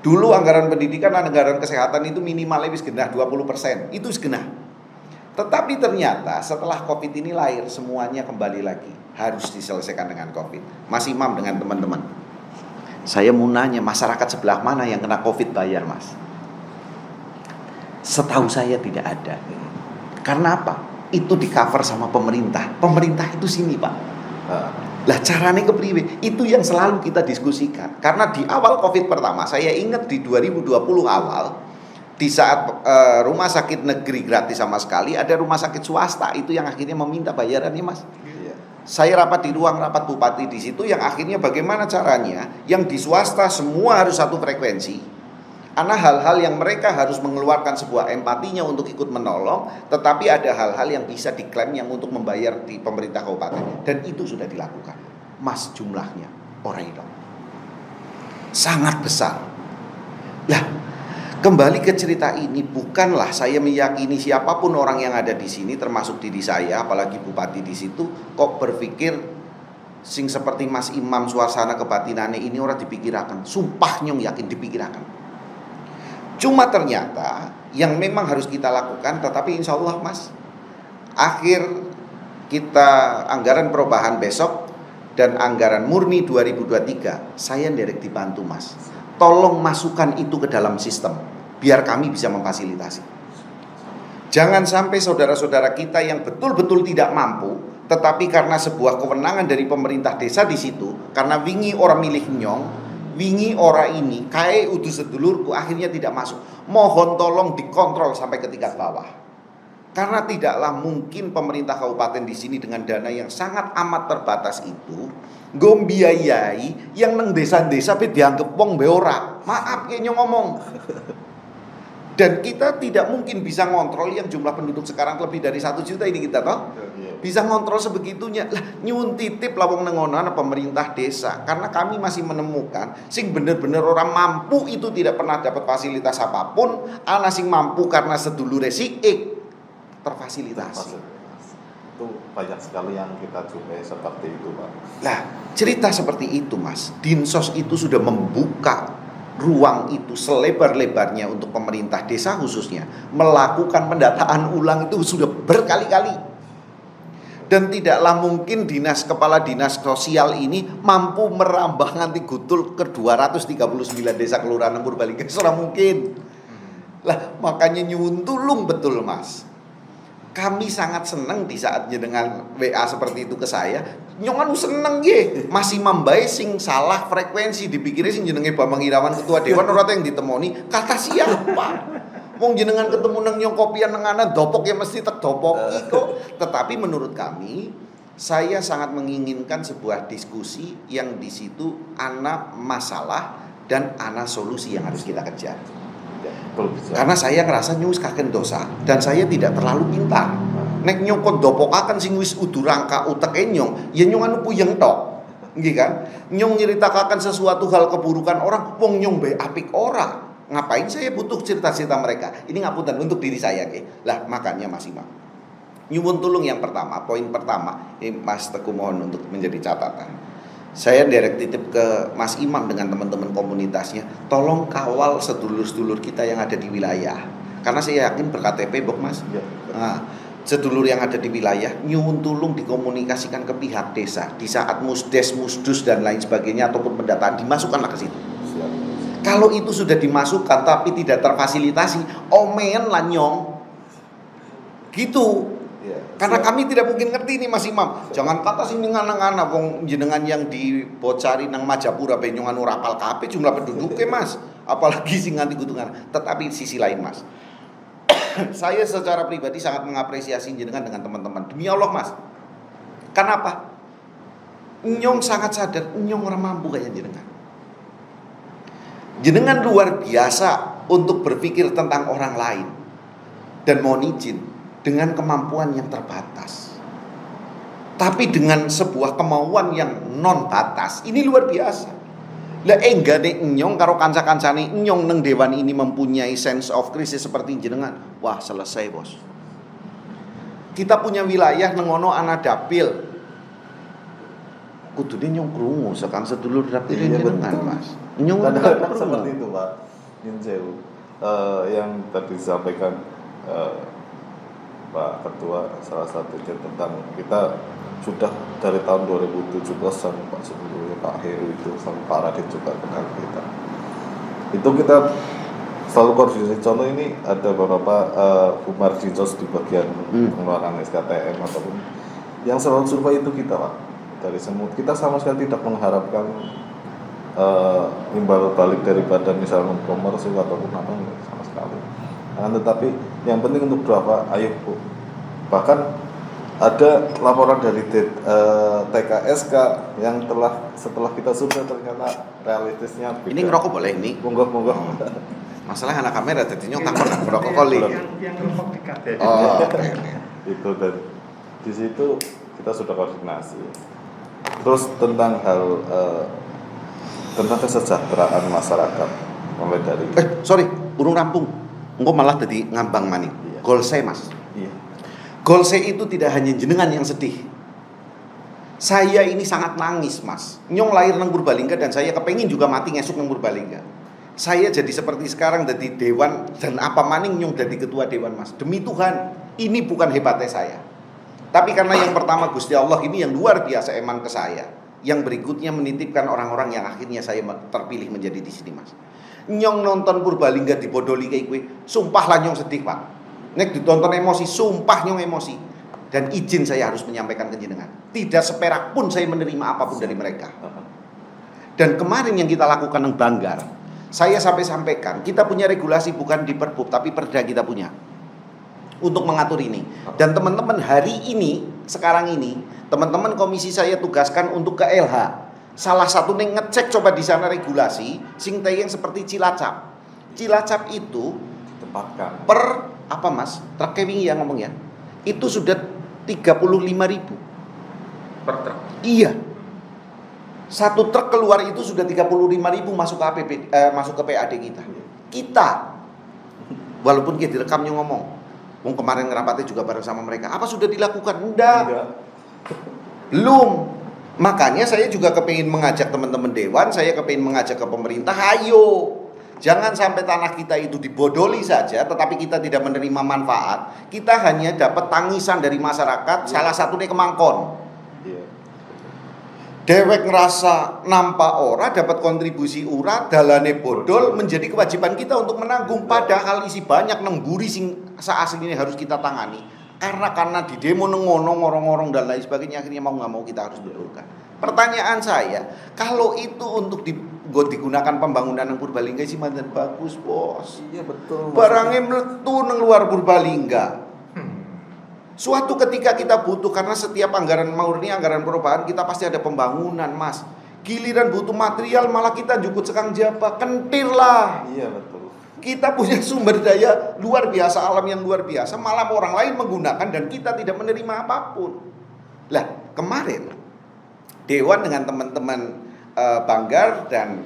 Speaker 1: Dulu anggaran pendidikan dan anggaran kesehatan itu minimalnya wis genah 20%, itu segenah. Tetapi ternyata setelah Covid ini lahir semuanya kembali lagi harus diselesaikan dengan Covid. Mas Imam dengan teman-teman, saya mau nanya masyarakat sebelah mana yang kena Covid bayar Mas? Setahu saya tidak ada. Karena apa? Itu di cover sama pemerintah. Pemerintah itu sini Pak. Lah caranya kepriwe? Itu yang selalu kita diskusikan. Karena di awal Covid pertama, saya ingat di 2020 awal, di saat rumah sakit negeri gratis sama sekali, ada rumah sakit swasta itu yang akhirnya meminta bayarannya Mas. Saya rapat di ruang rapat bupati di situ, yang akhirnya bagaimana caranya? Yang di swasta semua harus satu frekuensi. Karena hal-hal yang mereka harus mengeluarkan sebuah empatinya untuk ikut menolong, tetapi ada hal-hal yang bisa diklaim yang untuk membayar di pemerintah kabupaten, dan itu sudah dilakukan. Mas, jumlahnya orang itu sangat besar. Lah, kembali ke cerita ini, bukanlah saya meyakini siapapun orang yang ada di sini, termasuk diri saya, apalagi bupati di situ, kok berpikir sing seperti Mas Imam suasana kebatinannya ini orang dipikirakan. Sumpah nyong yakin dipikirakan. Cuma ternyata yang memang harus kita lakukan, tetapi insya Allah Mas, akhir kita anggaran perubahan besok dan anggaran murni 2023, saya direct dibantu Mas. Tolong masukkan itu ke dalam sistem, biar kami bisa memfasilitasi. Jangan sampai saudara-saudara kita yang betul-betul tidak mampu, tetapi karena sebuah kewenangan dari pemerintah desa di situ, karena wingi orang milih nyong, wingi ora ini kae udu sedulurku, akhirnya tidak masuk. Mohon tolong dikontrol sampai ke tingkat bawah. Karena tidaklah mungkin pemerintah kabupaten di sini dengan dana yang sangat amat terbatas itu ngombiayai yang neng desa-desa pe dianggap wong be ora. Maaf kayaknya ngomong. Dan kita tidak mungkin bisa ngontrol yang jumlah penduduk sekarang lebih dari 1 juta ini kita toh. Bisa ngontrol sebegitunya. Lah nyuwun titip lah wong nengonan pemerintah desa. Karena kami masih menemukan sing bener-bener orang mampu itu tidak pernah dapat fasilitas apapun, ana sing mampu karena sedulure siik terfasilitasi.
Speaker 2: Itu banyak sekali yang kita jumpai seperti itu Pak.
Speaker 1: Lah cerita seperti itu Mas, Dinsos itu sudah membuka ruang itu selebar-lebarnya untuk pemerintah desa khususnya melakukan pendataan ulang itu sudah berkali-kali. Dan tidaklah mungkin kepala dinas sosial ini mampu merambah nganti gutul ke 239 desa kelurahan Purbalingga, ora mungkin. Lah makanya nyuwun tulung betul Mas. Kami sangat senang di saatnya dengan WA seperti itu ke saya. Nyongan seneng ye, masih membaik sing salah frekuensi dipikirnya sing jenenge Bambang Irawan ketua dewan orang yang ditemoni kata siapa? Wong jenengan ketemu nang nyong kopian nang ana dopok ya mesti tek dopoki kok. Tetapi menurut kami, saya sangat menginginkan sebuah diskusi yang di situ ana masalah dan ana solusi yang harus kita kejar. Karena saya ngerasa nyus kaken dosa dan saya tidak terlalu pintar. Nek nyong kon dopokaken sing wis udu rangka uteke nyong, ya nyong anu puyeng tok. Nggih kan? Nyong nyritakaken sesuatu hal keburukan orang, wong nyong bae apik ora. Ngapain saya butuh cerita-cerita mereka? Ini ngapunten untuk diri saya nggih. Lah makanya Mas Imam. Nyuwun tulung yang pertama, poin pertama, Mas Teguh mohon untuk menjadi catatan. Saya direct titip ke Mas Imam dengan teman-teman komunitasnya, tolong kawal sedulur-sedulur kita yang ada di wilayah. Karena saya yakin berKTP, Bok Mas.
Speaker 2: Ya.
Speaker 1: Nah, sedulur yang ada di wilayah, nyuwun tulung dikomunikasikan ke pihak desa. Di saat musdes, musdus dan lain sebagainya ataupun pendataan, dimasukkanlah ke situ.
Speaker 2: Siap.
Speaker 1: Kalau itu sudah dimasukkan tapi tidak terfasilitasi, omen lah nyong. Gitu.
Speaker 2: Ya,
Speaker 1: Karena
Speaker 2: siap.
Speaker 1: kami tidak mungkin ngerti nih Mas Imam. Jangan kata sini ngana-ngana wong jenengan yang dibocari nang Majapura benyongan ora apal kabeh jumlah penduduknya Mas. Apalagi sing nganti kudu ngana. Tetapi sisi lain Mas. Saya secara pribadi sangat mengapresiasi jenengan dengan teman-teman. Demi Allah Mas. Kenapa? Nyong sangat sadar nyong ora mampu kayak jenengan. Jenengan luar biasa untuk berpikir tentang orang lain dan mohon izin dengan kemampuan yang terbatas, tapi dengan sebuah kemauan yang non batas. Ini luar biasa. Lah enggane nyong karo kanca-kancane nyong neng dewan ini mempunyai sense of crisis seperti jenengan. Wah, selesai, Bos. Kita punya wilayah nengono ana dapil. Kudune nyong krungu sekang sedulur dapil jenengan, Mas. Nyong
Speaker 2: Kadang-kadang seperti itu, Pak. Yang tadi disampaikan Pak Ketua salah satunya tentang kita sudah dari tahun 2017 sama Pak sebelumnya Pak Heru itu sama Pak Radit juga kenal kita. Itu kita selalu koordinasi. Contoh ini ada beberapa Bu Mardinos di bagian pengeluaran SKTM ataupun yang selalu survei itu kita Pak. Dari semut kita sama sekali tidak mengharapkan imbal balik daripada misalnya komersil ataupun apa sama sekali. Tetapi yang penting untuk berapa, ayo Bu. Bahkan ada laporan dari TKSK yang setelah kita survei ternyata realistisnya beda.
Speaker 1: Ini ngerokok boleh ini?
Speaker 2: Monggo.
Speaker 1: Masalah anak kamera tadinya takut ngerokok kali.
Speaker 3: Yang rokok di kafe.
Speaker 1: Oh, oke.
Speaker 2: Itu dan di situ kita sudah koordinasi. Terus tentang hal tentang kesejahteraan masyarakat mulai dari
Speaker 1: Sorry, urung rampung. Engko malah tadi ngambang mani.
Speaker 2: Iya.
Speaker 1: Golse Mas.
Speaker 2: iya.
Speaker 1: Golse itu tidak hanya jenengan yang sedih. Saya ini sangat nangis Mas. Nyong lahir nang Purbalingga dan saya kepengin juga mati ngesuk nang Purbalingga. Saya jadi seperti sekarang jadi dewan dan apa maning nyong jadi ketua dewan Mas. Demi Tuhan, ini bukan hebatnya saya. Tapi karena yang pertama Gusti Allah ini yang luar biasa eman ke saya. Yang berikutnya menitipkan orang-orang yang akhirnya saya terpilih menjadi di sini Mas. Nyong nonton Purbalingga dibodoli kayak gue, sumpah lah nyong sedih Pak. Nek ditonton emosi, sumpah nyong emosi. Dan izin saya harus menyampaikan ke jenengan. Tidak seperak pun saya menerima apapun dari mereka. Dan kemarin yang kita lakukan yang Banggar, saya sampai sampaikan, kita punya regulasi bukan di Perbup, tapi Perda kita punya. Untuk mengatur ini. Dan teman-teman hari ini, sekarang ini, teman-teman komisi saya tugaskan untuk ke LH. Salah satu nih ngecek coba di sana regulasi sing yang seperti Cilacap. Cilacap itu
Speaker 2: Tempatkan
Speaker 1: per apa Mas? Truk wingi yang ngomong ya. Itu sudah 35.000
Speaker 3: Per truk.
Speaker 1: Iya. Satu truk keluar itu sudah 35.000 masuk ke masuk ke PAD kita. Kita walaupun kita direkam yang ngomong. Wong kemarin ngerapatnya juga bareng sama mereka. Apa sudah dilakukan? Enggak. Belum. Makanya saya juga kepingin mengajak teman-teman dewan, saya kepingin mengajak ke pemerintah, ayo. Jangan sampai tanah kita itu dibodoli saja, tetapi kita tidak menerima manfaat. Kita hanya dapat tangisan dari masyarakat, salah satunya kemangkon. Dewek ngerasa nampak ora, dapat kontribusi ora, dalane bodol, menjadi kewajiban kita untuk menanggung. Padahal isi banyak nengburi sing saaslinya harus kita tangani. Karena di demo nengono ngorong-ngorong dan lain sebagainya, akhirnya mau nggak mau kita harus betulkan. Pertanyaan saya, kalau itu untuk digunakan pembangunan yang Purbalingga sih mantan bagus bos.
Speaker 2: Iya betul.
Speaker 1: Barangnya meletu nang luar Purbalingga. Suatu ketika kita butuh, karena setiap anggaran murni anggaran perubahan kita pasti ada pembangunan Mas. Giliran butuh material malah kita jukut sekang jaba, kentir lah.
Speaker 2: Iya betul.
Speaker 1: Kita punya sumber daya luar biasa, alam yang luar biasa, malah orang lain menggunakan dan kita tidak menerima apapun. Lah, kemarin Dewan dengan teman-teman Banggar dan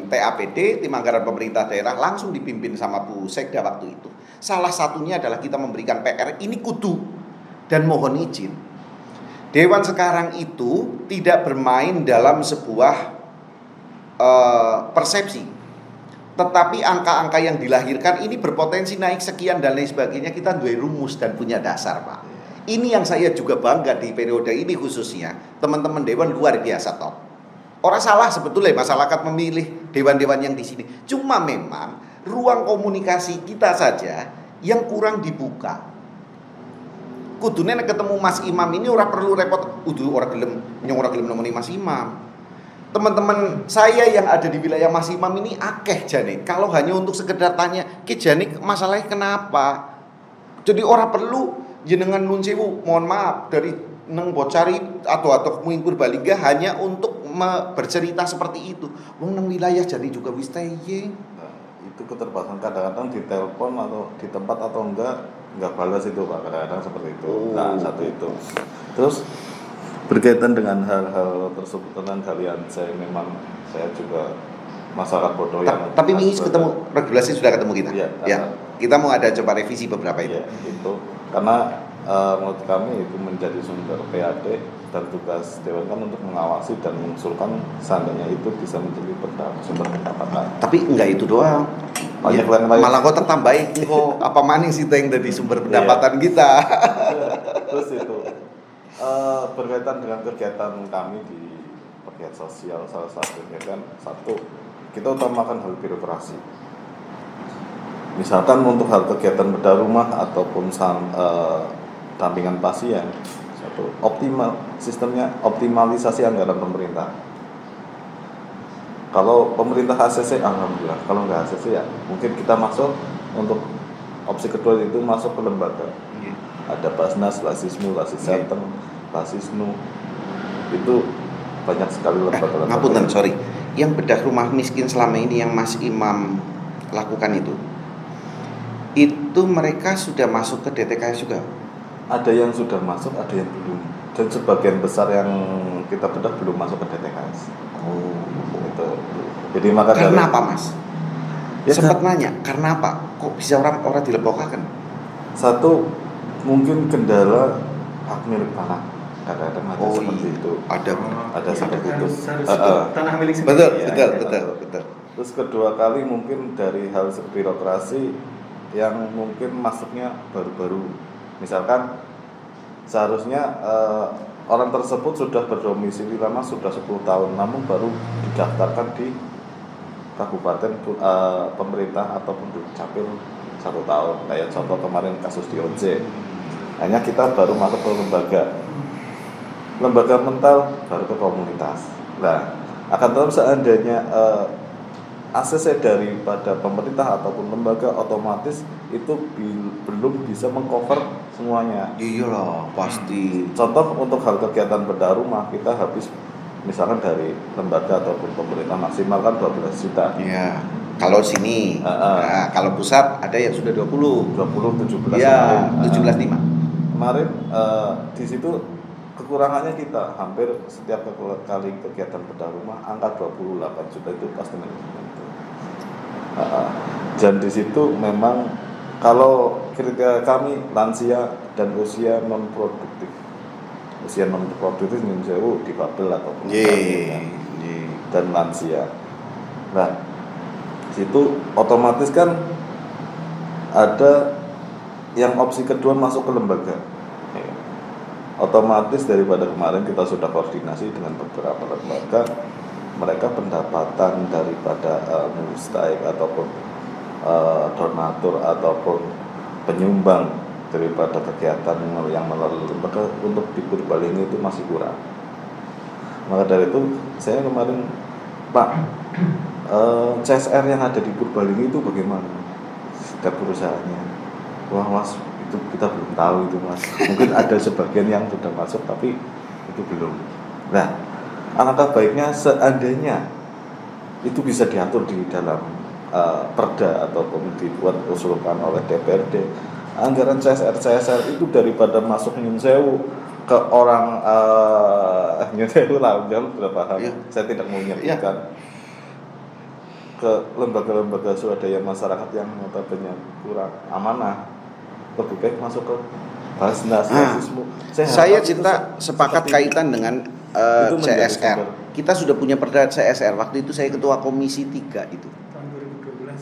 Speaker 1: TAPD, Tim Anggaran Pemerintah Daerah, langsung dipimpin sama Bu Sekda waktu itu. Salah satunya adalah kita memberikan PR, ini kudu dan mohon izin. Dewan sekarang itu tidak bermain dalam sebuah persepsi. Tetapi angka-angka yang dilahirkan ini berpotensi naik sekian dan lain sebagainya. Kita dua rumus dan punya dasar, Pak. Ini yang saya juga bangga di periode ini khususnya. Teman-teman Dewan luar biasa top. Orang salah sebetulnya masyarakat memilih dewan-dewan yang di sini. Cuma memang ruang komunikasi kita saja yang kurang dibuka. Kudune nek ketemu Mas Imam ini ora perlu repot. Ora gelem nemoni Mas Imam. Teman-teman saya yang ada di wilayah Mas Imam ini akeh jane. Kalau hanya untuk sekedar tanya, "Ki jane masalahnya kenapa?" Jadi orang perlu jenengan nun sewu, mohon maaf dari neng bocari atau mungkin Purbalingga hanya untuk bercerita seperti itu. Wong nang wilayah jane juga wis teye.
Speaker 2: Nah, itu keterbatasan kadang-kadang di telepon atau di tempat atau enggak balas itu Pak, kadang-kadang seperti itu. Nah, satu itu. Terus berkaitan dengan hal-hal tersebut tentang kalian, saya juga masyarakat bodoh yang
Speaker 1: tapi ini ketemu regulasi sudah ketemu kita.
Speaker 2: Ya,
Speaker 1: kita mau ada coba revisi beberapa itu.
Speaker 2: Ya, itu karena menurut kami itu menjadi sumber PAD dan tugas Dewan kan untuk mengawasi dan mengusulkan seandainya itu bisa menjadi sumber pendapatan.
Speaker 1: Tapi enggak itu doang.
Speaker 2: Banyak
Speaker 1: ya, malah kok tertambahin kok apa maning sih yang dari sumber pendapatan kita.
Speaker 2: Terus itu berkaitan dengan kegiatan kami di pegiat sosial, salah satunya kan kita utamakan hal birokrasi. Misalkan untuk hal kegiatan bedah rumah ataupun dampingan pasien, sistemnya optimalisasi anggaran pemerintah. Kalau pemerintah ACC, alhamdulillah. Kalau nggak ACC ya mungkin kita masuk untuk opsi kedua itu masuk ke lembaga. Ada Basnas, Lasismu, Lasiscentrum, Lasisnu, itu banyak sekali lembaga.
Speaker 1: Ngapunten, sorry. Yang bedah rumah miskin selama ini yang Mas Imam lakukan itu mereka sudah masuk ke DTKS juga?
Speaker 2: Ada yang sudah masuk, ada yang belum. Dan sebagian besar yang kita bedah belum masuk ke DTKS.
Speaker 1: Oh,
Speaker 2: gitu. Jadi maka
Speaker 1: karena apa, Mas? Ya, sempat nanya, karena apa? Kok bisa orang dilebokakan?
Speaker 2: Satu, mungkin kendala hak milik tanah. Kadang-kadang ada seperti itu. Ada seperti itu.
Speaker 3: Tanah milik sendiri.
Speaker 1: Betul.
Speaker 2: Terus kedua kali mungkin dari hal birokrasi yang mungkin masuknya baru-baru. Misalkan seharusnya orang tersebut sudah berdomisili lama, sudah 10 tahun, namun baru didaftarkan di kabupaten pemerintah ataupun dukcapil 1 tahun. Kayak contoh kemarin kasus di OJ. Hanya kita baru masuk ke lembaga mental, baru ke komunitas. Nah, akan tetapi seandainya ACC daripada pemerintah ataupun lembaga, otomatis itu belum bisa mengcover semuanya.
Speaker 1: Iya lah, pasti.
Speaker 2: Contoh untuk hal kegiatan bedah rumah, kita habis misalkan dari lembaga ataupun pemerintah maksimal kan 12 juta.
Speaker 1: Iya. Kalau sini, nah, kalau pusat ada yang sudah 20,
Speaker 2: 17
Speaker 1: ya,
Speaker 2: kemarin.
Speaker 1: 17,5.
Speaker 2: Kemarin di situ kekurangannya kita hampir setiap kali kegiatan bedah rumah angka 28 juta itu pasti manajemen itu. Dan di situ memang kalau kriteria kami lansia dan usia non produktif misalnya difabel ataupun dan lansia. Nah, di situ otomatis kan ada yang opsi kedua masuk ke lembaga. Otomatis daripada kemarin kita sudah koordinasi dengan beberapa lembaga, mereka pendapatan daripada mustaik ataupun donatur ataupun penyumbang daripada kegiatan yang melalui lembaga untuk di Purbalingga itu masih kurang. Maka dari itu saya kemarin, Pak, CSR yang ada di Purbalingga itu bagaimana setiap perusahaannya? Wah Mas, itu kita belum tahu itu Mas. Mungkin ada sebagian yang sudah masuk tapi itu belum. Nah, alangkah baiknya seandainya itu bisa diatur di dalam perda ataupun dibuat usulkan oleh DPRD, anggaran CSR itu daripada masuk nyun sewu ke orang nyun sewu lah jauh berapa hal, saya tidak mau menyebutkan ke lembaga-lembaga swadaya masyarakat yang notabene kurang amanah, lebih baik masuk ke Basnas.
Speaker 1: Saya cinta sepakat kaitan dengan CSR. Kita sudah punya perda CSR. Waktu itu saya ketua komisi 3 itu.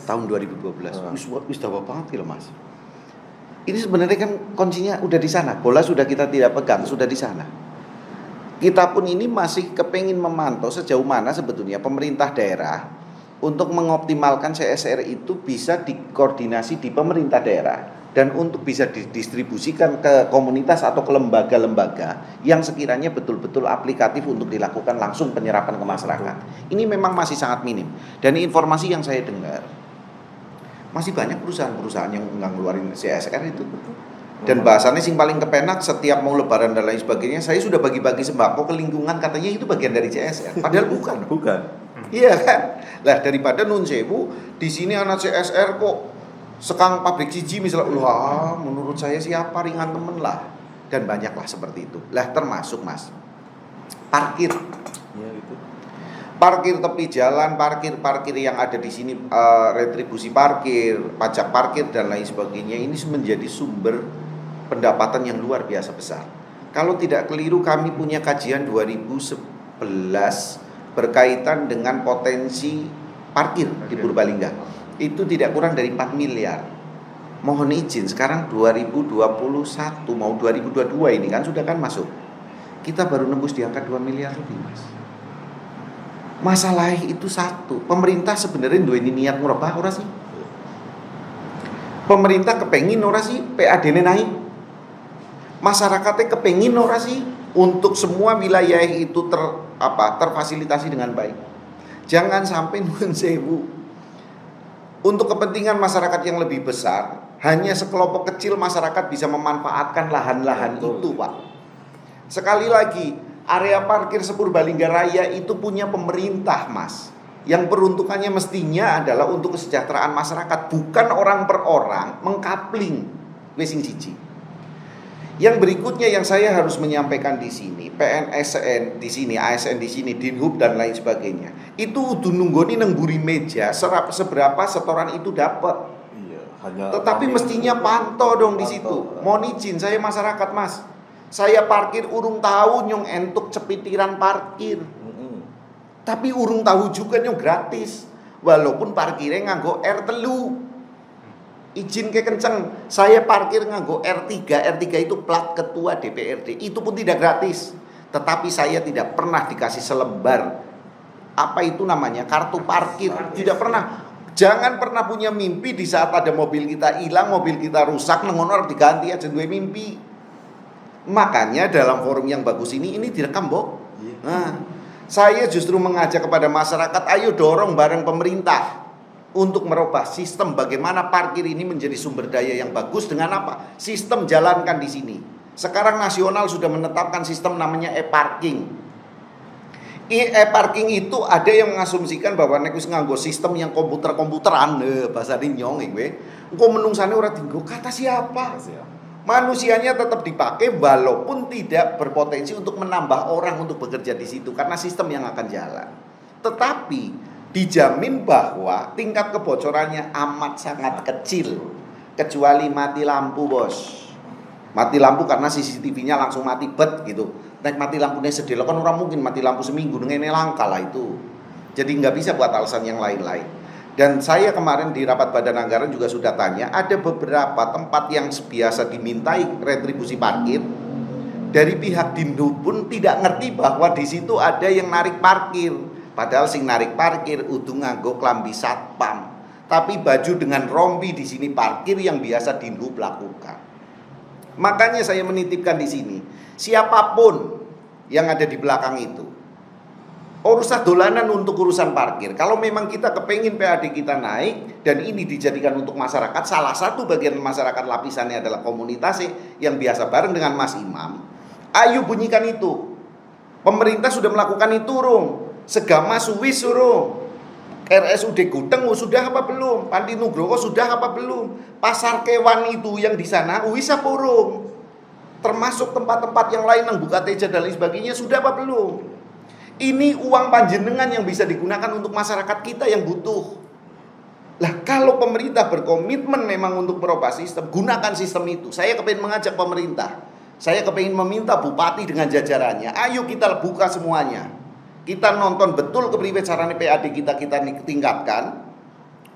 Speaker 1: Tahun 2012. Wis dawa banget loh, Mas. Ini sebenarnya kan kuncinya udah di sana. Bola sudah kita tidak pegang, sudah di sana. Kita pun ini masih kepengin memantau sejauh mana sebetulnya pemerintah daerah untuk mengoptimalkan CSR itu bisa dikoordinasi di pemerintah daerah dan untuk bisa didistribusikan ke komunitas atau ke lembaga-lembaga yang sekiranya betul-betul aplikatif untuk dilakukan langsung penyerapan ke masyarakat. Ini memang masih sangat minim. Dan informasi yang saya dengar, masih banyak perusahaan-perusahaan yang nggak ngeluarin CSR itu. Dan bahasannya sing paling kepenak setiap mau lebaran dan lain sebagainya, saya sudah bagi-bagi sembako ke lingkungan, katanya itu bagian dari CSR. Padahal bukan.
Speaker 2: Bukan.
Speaker 1: Iya kan? Lah daripada nun sewu di sini anak CSR kok sekang pabrik siji misalnya, wah menurut saya siapa ringan temen lah, dan banyaklah seperti itu. Lah termasuk Mas parkir,
Speaker 2: Ya itu.
Speaker 1: parkir tepi jalan, parkir yang ada di sini, retribusi parkir, pajak parkir dan lain sebagainya, ini menjadi sumber pendapatan yang luar biasa besar. Kalau tidak keliru kami punya kajian 2011 berkaitan dengan potensi parkir di Purbalingga. Itu tidak kurang dari 4 miliar. Mohon izin, sekarang 2021 mau 2022 ini kan sudah kan masuk. Kita baru nembus di angka 2 miliar lebih, Mas. Masalah itu satu, pemerintah sebenarnya duwe niat ngerubah ora sih? Pemerintah kepengin ora sih PAD-ne naik? Masyarakatnya kepengin ora sih untuk semua wilayah itu terfasilitasi dengan baik? Jangan sampai nuwun sewu, untuk kepentingan masyarakat yang lebih besar, hanya sekelompok kecil masyarakat bisa memanfaatkan lahan-lahan itu, Pak. Sekali lagi, area parkir Purbalingga Raya itu punya pemerintah, Mas. Yang peruntukannya mestinya adalah untuk kesejahteraan masyarakat, bukan orang per orang mengkapling wesing siji. Yang berikutnya yang saya harus menyampaikan di sini, PNSN di sini, ASN di sini, Dinhub dan lain sebagainya. Itu udah nunggoni nang buri meja seberapa setoran itu dapat.
Speaker 2: Iya, hanya
Speaker 1: tetapi mestinya pantau dong di situ. Mohon izin saya masyarakat, Mas. Saya parkir urung tahu nyong entuk cepitiran parkir. Tapi urung tahu juga nyong gratis. Walaupun parkirnya nganggo R3. Izin ke kenceng, saya parkir nganggo R3 itu plat ketua DPRD, itu pun tidak gratis. Tetapi saya tidak pernah dikasih selembar apa itu namanya kartu parkir, tidak pernah. Jangan pernah punya mimpi di saat ada mobil kita hilang, mobil kita rusak, nengonor diganti aja dua mimpi. Makanya dalam forum yang bagus ini direkam, Bok. Nah, saya justru mengajak kepada masyarakat, ayo dorong bareng pemerintah untuk merubah sistem bagaimana parkir ini menjadi sumber daya yang bagus dengan apa? Sistem jalankan di sini. Sekarang nasional sudah menetapkan sistem namanya e-parking. E-parking itu ada yang mengasumsikan bahwa nek wis nganggo sistem yang komputeran bahasa nyong kowe. Engko menungsane ora tinggo kata siapa? Manusianya tetap dipakai walaupun tidak berpotensi untuk menambah orang untuk bekerja di situ karena sistem yang akan jalan. Tetapi dijamin bahwa tingkat kebocorannya amat sangat kecil, kecuali mati lampu, Bos. Mati lampu karena CCTV-nya langsung mati bet gitu. Nek mati lampunya sedih, kan orang mungkin mati lampu seminggu dengan langka lah itu. Jadi nggak bisa buat alasan yang lain-lain. Dan saya kemarin di rapat badan anggaran juga sudah tanya, ada beberapa tempat yang biasa dimintai retribusi parkir dari pihak Dinhub pun tidak ngerti bahwa di situ ada yang narik parkir. Padahal sing narik parkir udah nganggo klambi satpam, tapi baju dengan rompi di sini parkir yang biasa Dinhub lakukan. Makanya saya menitipkan di sini, siapapun yang ada di belakang itu, urusan dolanan untuk urusan parkir. Kalau memang kita kepengin PAD kita naik dan ini dijadikan untuk masyarakat, salah satu bagian masyarakat lapisannya adalah komunitas yang biasa bareng dengan Mas Imam. Ayo bunyikan itu. Pemerintah sudah melakukan itu, Rung. Segama suwis suruh RSUD Gudeng sudah apa belum? Panti Nugroho sudah apa belum? Pasar Kewan itu yang di sana wis apa urung? Termasuk tempat-tempat yang lain yang buka teja dan lain sebagainya sudah apa belum? Ini uang panjenengan yang bisa digunakan untuk masyarakat kita yang butuh. Lah kalau pemerintah berkomitmen memang untuk merubah sistem, gunakan sistem itu. Saya kepingin mengajak pemerintah, saya kepingin meminta bupati dengan jajarannya, ayo kita buka semuanya. Kita nonton betul kepriwe carane PAD kita tingkatkan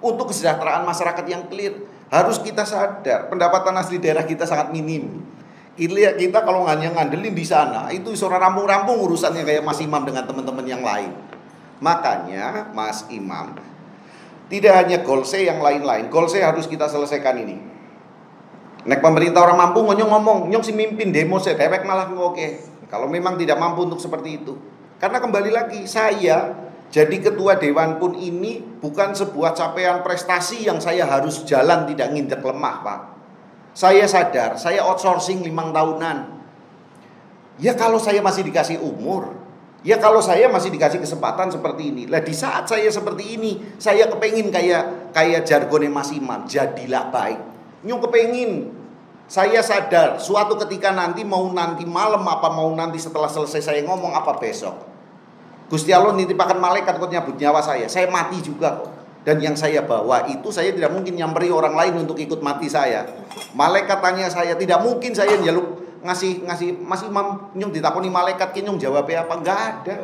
Speaker 1: untuk kesejahteraan masyarakat yang clear. Harus kita sadar, pendapatan asli daerah kita sangat minim. Kita kalau hanya ngandelin di sana, itu seorang rampung-rampung urusannya kayak Mas Imam dengan teman-teman yang lain. Makanya Mas Imam, tidak hanya golse yang lain-lain, golse harus kita selesaikan ini. Nek pemerintah orang mampu ngomong, nyong si mimpin demo saya dewek malah oke. Kalau memang tidak mampu untuk seperti itu. Karena kembali lagi, saya jadi ketua dewan pun ini bukan sebuah capaian prestasi yang saya harus jalan tidak nginjek lemah, Pak. Saya sadar, saya outsourcing 5 tahunan. Ya kalau saya masih dikasih umur, ya kalau saya masih dikasih kesempatan seperti ini. Lah di saat saya seperti ini, saya kepengin kayak jargonnya Mas Imam, jadilah baik. Nyong kepengin, saya sadar suatu ketika nanti malam apa mau nanti setelah selesai saya ngomong apa besok. Gusti Allah nitipakan malaikat kok nyabut nyawa saya mati juga kok. Dan yang saya bawa itu saya tidak mungkin nyamperi orang lain untuk ikut mati saya. Malaikat tanya saya, tidak mungkin saya njaluk ngasih Mas Imam nyong ditakoni malaikat ki nyong jawabnya apa, enggak ada.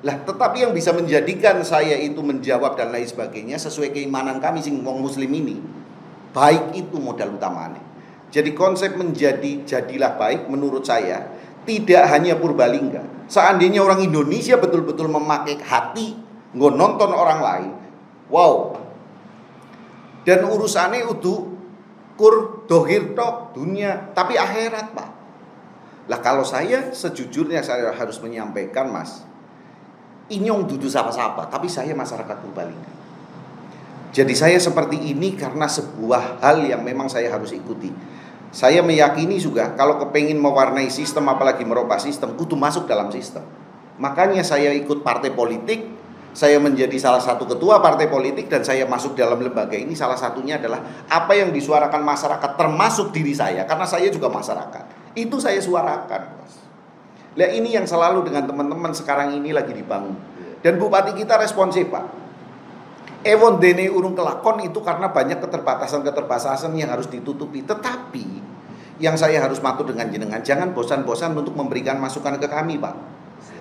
Speaker 1: Lah tetapi yang bisa menjadikan saya itu menjawab dan lain sebagainya sesuai keimanan kami sing wong muslim ini, baik itu modal utamanya. Jadi konsep jadilah baik menurut saya tidak hanya Purbalingga. Seandainya orang Indonesia betul-betul memakai hati nggo nonton orang lain, wow. Dan urusannya udah kur dohir tok dunia, tapi akhirat, Pak. Lah kalau saya sejujurnya saya harus menyampaikan, Mas, inyong dudu sapa-sapa, tapi saya masyarakat Purbalingga. Jadi saya seperti ini karena sebuah hal yang memang saya harus ikuti. Saya meyakini juga kalau kepengin mewarnai sistem apalagi merubah sistem, kudu masuk dalam sistem. Makanya saya ikut partai politik, saya menjadi salah satu ketua partai politik dan saya masuk dalam lembaga ini salah satunya adalah apa yang disuarakan masyarakat termasuk diri saya karena saya juga masyarakat. Itu saya suarakan, Mas. Nah ini yang selalu dengan teman-teman sekarang ini lagi dibangun. Dan bupati kita responsif, Pak. Ewon dene urung kelakon itu karena banyak keterbatasan yang harus ditutupi. Tetapi yang saya harus matur dengan jenengan, jangan bosan-bosan untuk memberikan masukan ke kami, Pak.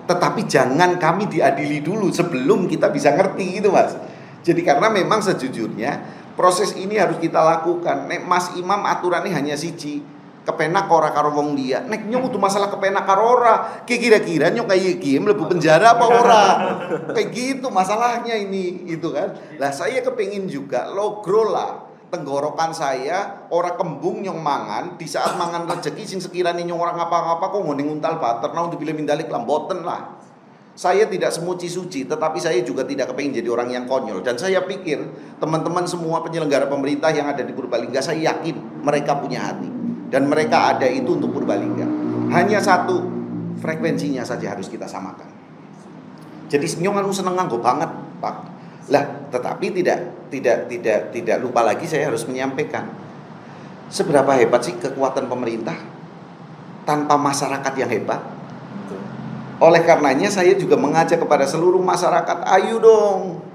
Speaker 1: Tetapi jangan kami diadili dulu sebelum kita bisa ngerti gitu, Mas. Jadi karena memang sejujurnya proses ini harus kita lakukan. Nek Mas Imam aturannya hanya siji, kepenak ora karo wong dia. Nek nyong tuh masalah kepenak karo ora. Kira-kira nyong kayak gini mlebu penjara apa ora? Kayak gitu masalahnya ini, gitu kan. Lah saya kepengin juga logro lah tenggorokan saya ora kembung nyong mangan di saat mangan rezeki sing sekiranya nyong ora ngapa-ngapa kok ngene nguntal bater naon dipilih mindalik lamboten lah. Saya tidak semuci suci, tetapi saya juga tidak kepengin jadi orang yang konyol. Dan saya pikir teman-teman semua penyelenggara pemerintah yang ada di Purbalingga, saya yakin mereka punya hati. Dan mereka ada itu untuk Purbalingga. Hanya satu, frekuensinya saja harus kita samakan. Jadi nyong anu seneng nganggo banget, Pak. Lah, tetapi tidak lupa lagi saya harus menyampaikan seberapa hebat sih kekuatan pemerintah tanpa masyarakat yang hebat. Oleh karenanya saya juga mengajak kepada seluruh masyarakat, ayo dong.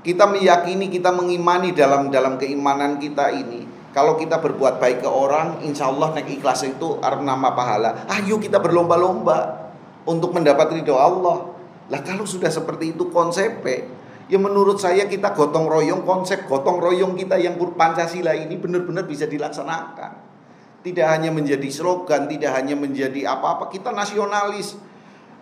Speaker 1: Kita meyakini, kita mengimani dalam keimanan kita ini. Kalau kita berbuat baik ke orang, insya Allah nek ikhlas itu arep nama pahala. Ayo kita berlomba-lomba untuk mendapat ridho Allah. Lah kalau sudah seperti itu konsepnya, ya menurut saya kita gotong royong, konsep gotong royong kita yang Pancasila ini benar-benar bisa dilaksanakan. Tidak hanya menjadi slogan, tidak hanya menjadi apa-apa, kita nasionalis.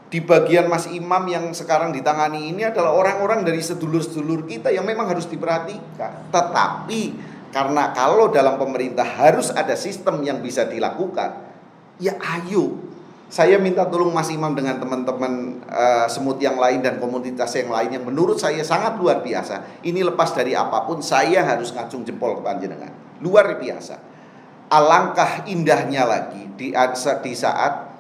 Speaker 1: Di bagian Mas Imam yang sekarang ditangani ini adalah orang-orang dari sedulur-sedulur kita yang memang harus diperhatikan. Tetapi karena kalau dalam pemerintah harus ada sistem yang bisa dilakukan, ya ayo. Saya minta tolong Mas Imam dengan teman-teman semut yang lain dan komunitas yang lain yang menurut saya sangat luar biasa. Ini lepas dari apapun saya harus ngacung jempol ke panjenengan. Luar biasa. Alangkah indahnya lagi di saat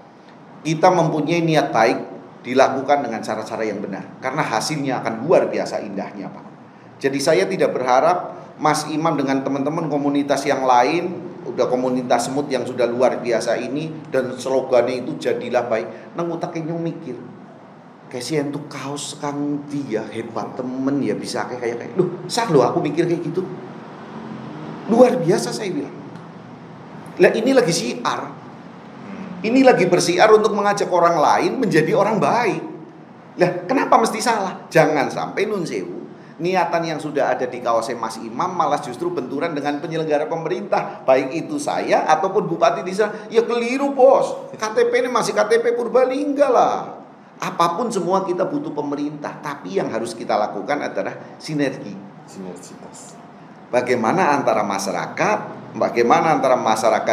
Speaker 1: kita mempunyai niat baik dilakukan dengan cara-cara yang benar. Karena hasilnya akan luar biasa indahnya, Pak. Jadi saya tidak berharap Mas Imam dengan teman-teman komunitas yang lain, udah komunitas semut yang sudah luar biasa ini, dan slogannya itu jadilah baik, nang utaknya nyong mikir kasihan tuh kaos kang dia hebat temen ya bisa kayak loh sah loh aku mikir kayak gitu, luar biasa saya bilang. Lah ini lagi syiar, ini lagi bersiar untuk mengajak orang lain menjadi orang baik. Lah kenapa mesti salah? Jangan sampai nun sewu niatan yang sudah ada di kawasan Mas Imam malah justru benturan dengan penyelenggara pemerintah, baik itu saya ataupun bupati di sana. Ya keliru bos, KTP ini masih KTP Purbalingga lah. Apapun semua kita butuh pemerintah, tapi yang harus kita lakukan adalah
Speaker 2: sinergitas.
Speaker 1: Bagaimana antara masyarakat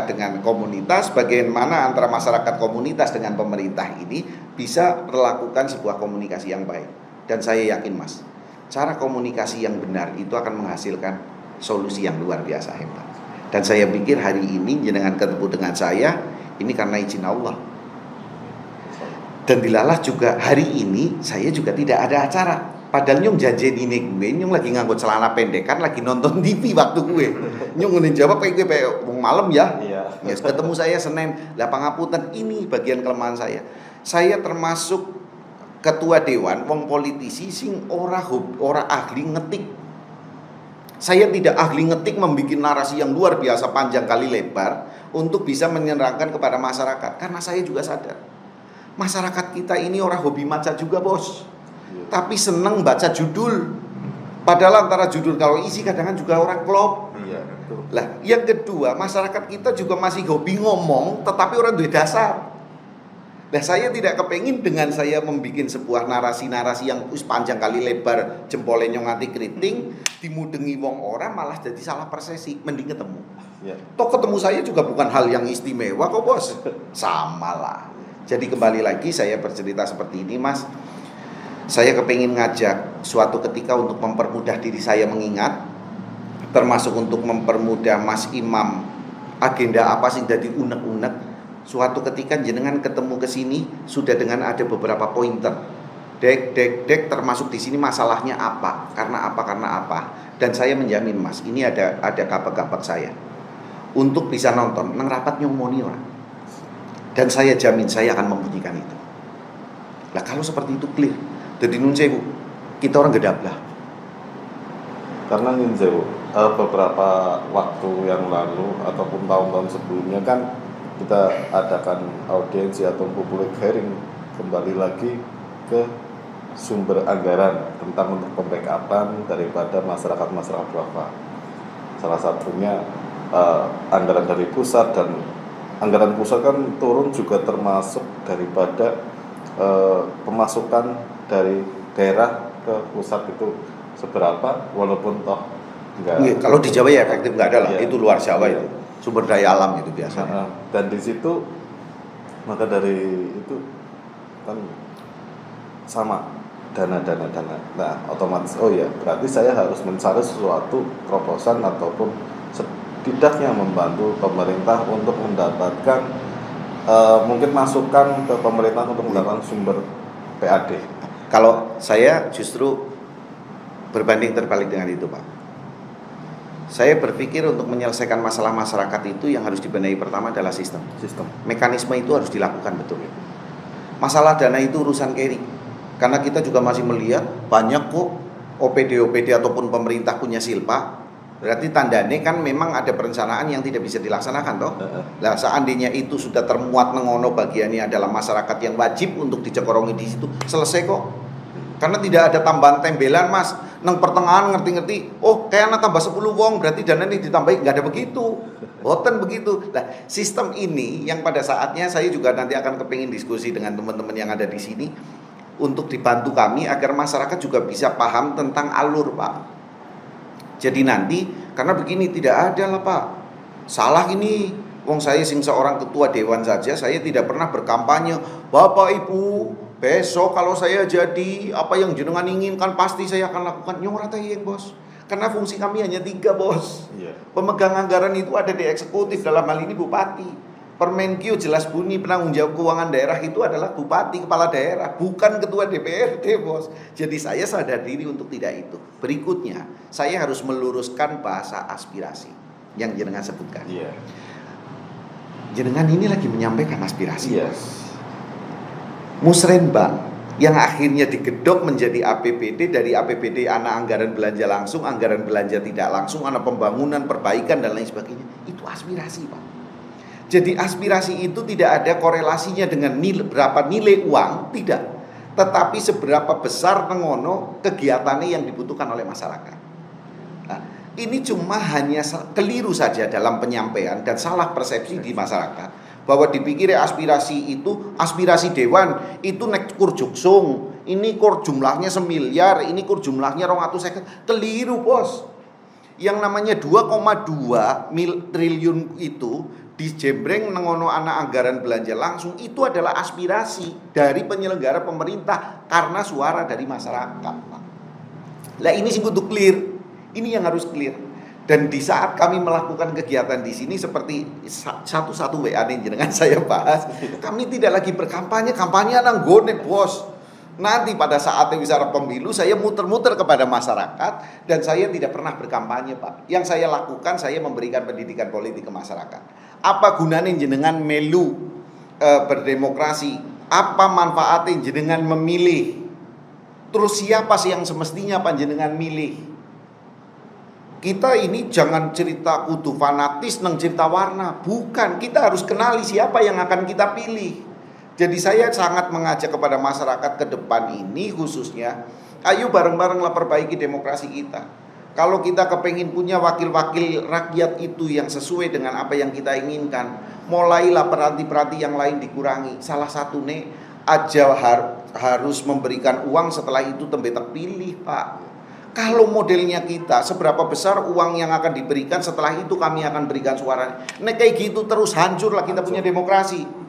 Speaker 1: dengan komunitas, bagaimana antara masyarakat komunitas dengan pemerintah ini bisa melakukan sebuah komunikasi yang baik. Dan saya yakin Mas, cara komunikasi yang benar itu akan menghasilkan solusi yang luar biasa hebat. Dan saya pikir hari ini dengan ketemu dengan saya ini karena izin Allah. Dan dilalah juga hari ini saya juga tidak ada acara. Padahal nyong janjian ini gue, nyong lagi ngangkut celana pendek kan lagi nonton TV waktu gue. Nyong ngene jawab kayak gue malam ya.
Speaker 2: Iya.
Speaker 1: Ya ketemu saya Senin. Lah pangapunten ini bagian kelemahan saya. Saya termasuk ketua dewan wong politisi sing ora ahli ngetik. Saya tidak ahli ngetik membuat narasi yang luar biasa panjang kali lebar untuk bisa menyerangkan kepada masyarakat, karena saya juga sadar masyarakat kita ini orang hobi maca juga bos, tapi seneng baca judul. Padahal antara judul kalau isi kadang-kadang juga orang klop.
Speaker 2: Iya, betul.
Speaker 1: Lah, yang kedua masyarakat kita juga masih hobi ngomong, tetapi orang duwe dasar. Nah saya tidak kepengin dengan saya membuat sebuah narasi-narasi yang panjang kali lebar, jempolnya nganti keriting, dimudengi wong orang malah jadi salah persepsi. Mending ketemu.
Speaker 2: Ya.
Speaker 1: Toh ketemu saya juga bukan hal yang istimewa kok bos, sama lah. Jadi kembali lagi saya bercerita seperti ini Mas. Saya kepengin ngajak suatu ketika untuk mempermudah diri saya mengingat, termasuk untuk mempermudah Mas Imam agenda apa sih jadi unek-unek. Suatu ketika jenengan ketemu ke sini sudah dengan ada beberapa pointer. Dek termasuk di sini masalahnya apa? Karena apa? Dan saya menjamin Mas, ini ada kapak-kapak saya. Untuk bisa nonton nang rapat nyomoni orang. Dan saya jamin saya akan membunyikan itu. Lah kalau seperti itu clear. Jadi nun sewu, kita orang gedablah.
Speaker 2: Karena nun sewu, beberapa waktu yang lalu ataupun tahun-tahun sebelumnya kan kita adakan audiensi atau public hearing kembali lagi ke sumber anggaran tentang untuk pembackupan daripada masyarakat bawah. Salah satunya anggaran dari pusat, dan anggaran pusat kan turun juga termasuk daripada pemasukan dari daerah ke pusat itu seberapa, walaupun toh enggak.
Speaker 1: Kalau di Jawa ya efektif nggak ada lah,
Speaker 2: Iya.
Speaker 1: itu luar Jawa
Speaker 2: Iya.
Speaker 1: itu sumber daya alam itu biasanya.
Speaker 2: Dan di situ maka dari itu kan sama dana. Nah otomatis berarti saya harus mencari sesuatu proposan ataupun setidaknya membantu pemerintah untuk mendapatkan mungkin masukan ke pemerintah untuk mendapatkan sumber PAD.
Speaker 1: Kalau saya justru berbanding terbalik dengan itu Pak. Saya berpikir untuk menyelesaikan masalah masyarakat itu yang harus dibenahi pertama adalah sistem. Mekanisme itu harus dilakukan betul. Masalah dana itu urusan carry. Karena kita juga masih melihat banyak kok OPD ataupun pemerintah punya silpa. Berarti tandanya kan memang ada perencanaan yang tidak bisa dilaksanakan toh. Lah seandainya itu sudah termuat nengono bagiannya adalah masyarakat yang wajib untuk dicekorongi di situ, selesai kok. Karena tidak ada tambahan tembelan Mas. Nang pertengahan ngerti-ngerti, oh kayaknya tambah 10 wong berarti dana ini ditambahin, nggak ada begitu. Boten begitu. Nah, sistem ini yang pada saatnya saya juga nanti akan kepingin diskusi dengan teman-teman yang ada di sini untuk dibantu kami agar masyarakat juga bisa paham tentang alur, Pak. Jadi nanti karena begini tidak ada lah, Pak. Salah ini. Wong saya sing seorang ketua dewan saja saya tidak pernah berkampanye, Bapak Ibu, besok kalau saya jadi apa yang jenengan inginkan pasti saya akan lakukan. Nyong rata yang bos. Karena fungsi kami hanya 3 bos.
Speaker 2: Iya.
Speaker 1: Pemegang anggaran itu ada di eksekutif, dalam hal ini bupati. Permenkyu jelas bunyi penanggung jawab keuangan daerah itu adalah bupati kepala daerah, bukan ketua DPRD, Bos. Jadi saya sadar diri untuk tidak itu. Berikutnya, saya harus meluruskan bahasa aspirasi yang jenengan sebutkan.
Speaker 2: Iya.
Speaker 1: Jenengan ini lagi menyampaikan aspirasi.
Speaker 2: Yes.
Speaker 1: Musrenbang yang akhirnya digedok menjadi APBD, dari APBD anak anggaran belanja langsung, anggaran belanja tidak langsung, anak pembangunan, perbaikan dan lain sebagainya. Itu aspirasi, Pak. Jadi aspirasi itu tidak ada korelasinya dengan berapa nilai uang, tidak. Tetapi seberapa besar nengono kegiatannya yang dibutuhkan oleh masyarakat. Nah, ini cuma hanya keliru saja dalam penyampaian dan salah persepsi di masyarakat. Bahwa dipikir aspirasi itu, aspirasi dewan itu nek kur juksung, ini kur jumlahnya 1 miliar, ini kur jumlahnya 200. Keliru, Bos. Yang namanya 2,2 triliun itu dijembreng nengono anak anggaran belanja langsung, itu adalah aspirasi dari penyelenggara pemerintah karena suara dari masyarakat. Lah ini sih kudu clear. Ini yang harus clear. Dan di saat kami melakukan kegiatan di sini seperti satu-satu WA nih dengan saya bahas, kami tidak lagi berkampanye, kampanye nang gone, Bos. Nanti pada saatnya bicara pemilu saya muter-muter kepada masyarakat dan saya tidak pernah berkampanye, Pak. Yang saya lakukan, saya memberikan pendidikan politik ke masyarakat. Apa gunanya jenengan melu berdemokrasi? Apa manfaatnya jenengan memilih? Terus siapa sih yang semestinya panjenengan milih? Kita ini jangan cerita kudu fanatis nang cerita warna, bukan. Kita harus kenali siapa yang akan kita pilih. Jadi saya sangat mengajak kepada masyarakat ke depan ini khususnya, ayo bareng-barenglah perbaiki demokrasi kita. Kalau kita kepengin punya wakil-wakil rakyat itu yang sesuai dengan apa yang kita inginkan, mulailah peranti-peranti yang lain dikurangi. Salah satu nih aja harus memberikan uang setelah itu tembe terpilih, Pak. Kalau modelnya kita, seberapa besar uang yang akan diberikan, setelah itu kami akan berikan suaranya. Nek kayak gitu terus hancurlah kita punya demokrasi.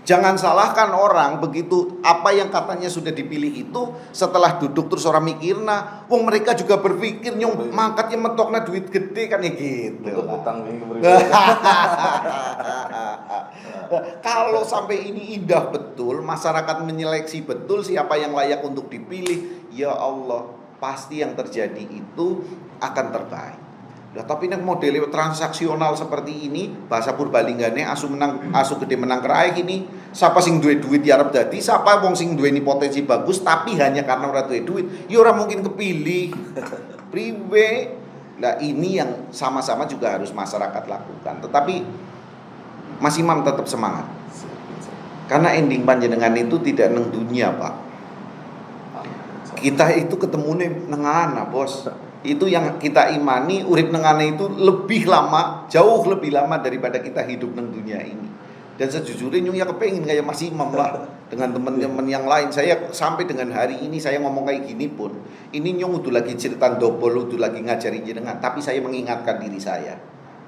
Speaker 1: Jangan salahkan orang begitu apa yang katanya sudah dipilih itu setelah duduk terus orang mikirna, wong mereka juga berpikir nyong mangkatnya mentokna duit gede kan ya gitu. Kalau sampai ini indah betul, masyarakat menyeleksi betul siapa yang layak untuk dipilih, ya Allah, pasti yang terjadi itu akan terbaik. Nah, tapi nek model transaksional seperti ini, bahasa Purbalinggane asu gede menang kerai ini, siapa sing duwe duit ya arep dadi, siapa wong sing duweni potensi bagus tapi hanya karena ora duwe duit, ya ora mungkin kepilih. Priwe. Nah, ini yang sama-sama juga harus masyarakat lakukan. Tetapi Mas Imam tetap semangat. Karena ending panjenengan itu tidak neng dunia, Pak. Kita itu ketemune neng ana, Bos. Itu yang kita imani, urip nengane itu lebih lama, jauh lebih lama daripada kita hidup neng dunia ini. Dan sejujurnya nyung ya kepengin kayak Mas Imam lah, dengan teman-teman yang lain. Saya sampai dengan hari ini saya ngomong kayak gini pun, ini nyung udah lagi cerita dobol, udah lagi ngajari jenengan, tapi saya mengingatkan diri saya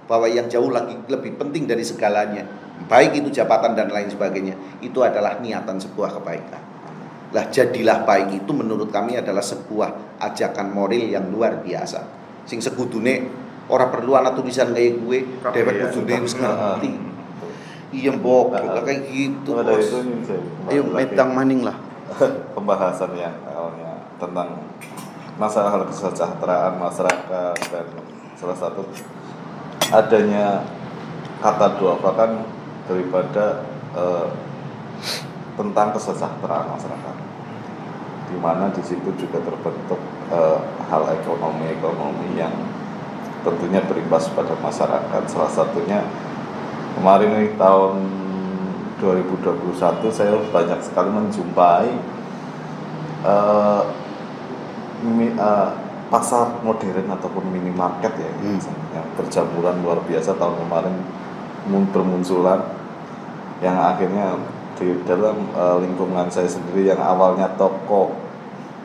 Speaker 1: bahwa yang jauh lagi lebih penting dari segalanya, baik itu jabatan dan lain sebagainya, itu adalah niatan sebuah kebaikan. Lah jadilah baik itu menurut kami adalah sebuah ajakan moral yang luar biasa. Sing sekudune ora perlu ana tulisan kayak gue, dewek kudune wis ngerti. Iya mbok, kayak gitu, Bos. Ayo metang maning lah.
Speaker 2: Pembahasan yang awalnya tentang masalah kesejahteraan masyarakat dan salah satu adanya kata duafa kan daripada tentang kesejahteraan masyarakat, di mana di situ juga terbentuk hal ekonomi yang tentunya berimbas pada masyarakat. Salah satunya kemarin ini tahun 2021 saya banyak sekali menjumpai pasar modern ataupun minimarket ya, yang berjamburan luar biasa tahun kemarin bermunculan, yang akhirnya di dalam lingkungan saya sendiri yang awalnya toko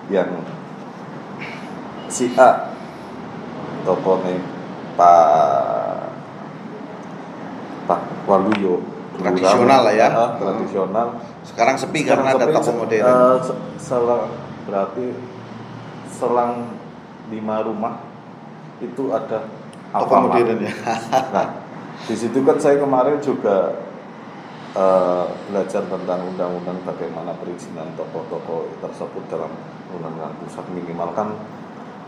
Speaker 2: yang si A, toko nih Pak Waluyo
Speaker 1: tradisional lah ya,
Speaker 2: tradisional,
Speaker 1: sekarang sepi karena ada toko modern.
Speaker 2: Berarti selang 5 rumah itu ada
Speaker 1: toko modern ya.
Speaker 2: Nah, Di situ kan saya kemarin juga belajar tentang undang-undang bagaimana perizinan toko-toko tersebut dalam undang-undang pusat minimal kan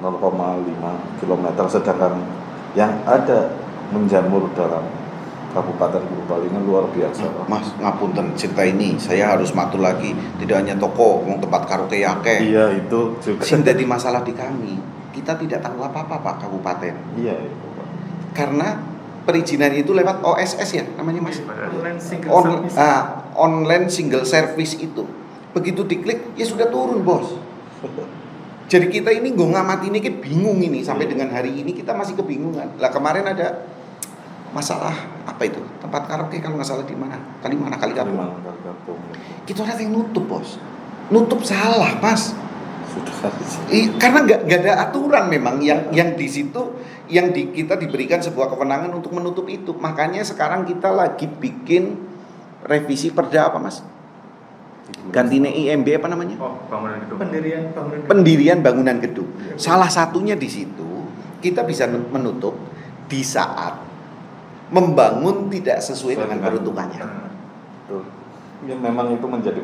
Speaker 2: 0,5 km, sedangkan yang ada menjamur dalam Kabupaten Purbalingga luar biasa.
Speaker 1: Mas, ngapunten cerita ini saya harus matur lagi. Tidak hanya toko, wong tempat karaoke akeh.
Speaker 2: Iya itu juga.
Speaker 1: Sing dadi masalah di kami, kita tidak tahu apa-apa Pak Kabupaten.
Speaker 2: Iya itu Pak.
Speaker 1: Karena perizinan itu lewat OSS ya namanya Mas.
Speaker 3: Online single service.
Speaker 1: Online single service itu. Begitu diklik ya sudah turun, Bos. Jadi kita ini gue ngamati ini bingung ini sampai dengan hari ini kita masih kebingungan. Lah kemarin ada masalah apa itu? Tempat karaoke kalau nggak salah di mana? Kali Kampung. Kita ada yang nutup, Bos. Nutup salah, Mas.
Speaker 2: Sudah.
Speaker 1: Karena nggak ada aturan memang yang di situ kita diberikan sebuah kewenangan untuk menutup itu. Makanya sekarang kita lagi bikin revisi perda apa, Mas? Gantine IMB apa namanya?
Speaker 3: Oh, bangunan gedung.
Speaker 1: Pendirian bangunan gedung. Salah satunya di situ kita bisa menutup di saat membangun tidak sesuai dengan peruntukannya.
Speaker 2: Betul. Ya memang itu menjadi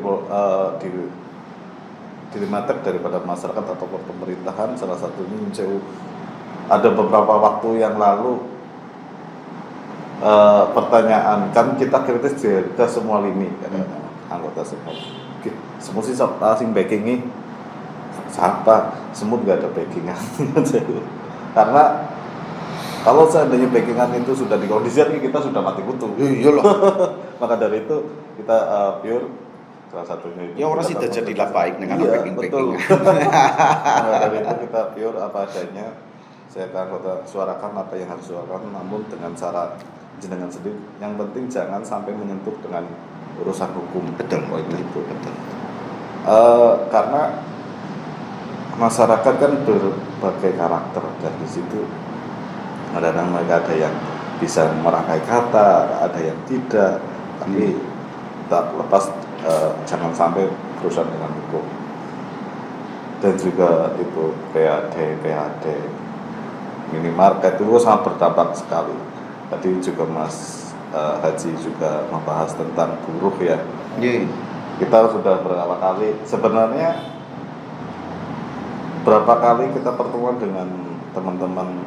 Speaker 2: dilematik daripada masyarakat atau pemerintahan. Salah satunya ada beberapa waktu yang lalu pertanyaan kan kita kritis ke semua lini anggota semua. Semua sih backing ini siapa? Semut nggak ada backingan. Karena kalau seandainya backingan itu sudah dikondisikan kita sudah mati kutu.
Speaker 1: Iya loh.
Speaker 2: Maka dari itu kita pure salah satunya itu.
Speaker 1: Ya orang sih jadilah baik dengan
Speaker 2: backing. Maka dari itu kita pure apa adanya. Saya akan suarakan apa yang harus suarakan, namun dengan cara jenengan sendiri. Yang penting jangan sampai menyentuh dengan urusan hukum.
Speaker 1: Betul.
Speaker 2: Betul. Karena masyarakat kan berbagai karakter dan di situ kadang mereka ada yang bisa merangkai kata, ada yang tidak. Tapi tak lepas jangan sampai berurusan dengan hukum. Dan juga itu PAD, minimarket itu sangat berdampak sekali. Tadi juga Mas Haji juga membahas tentang buruh ya.
Speaker 1: Yeah.
Speaker 2: Kita sudah berapa kali sebenarnya kita pertemuan dengan teman-teman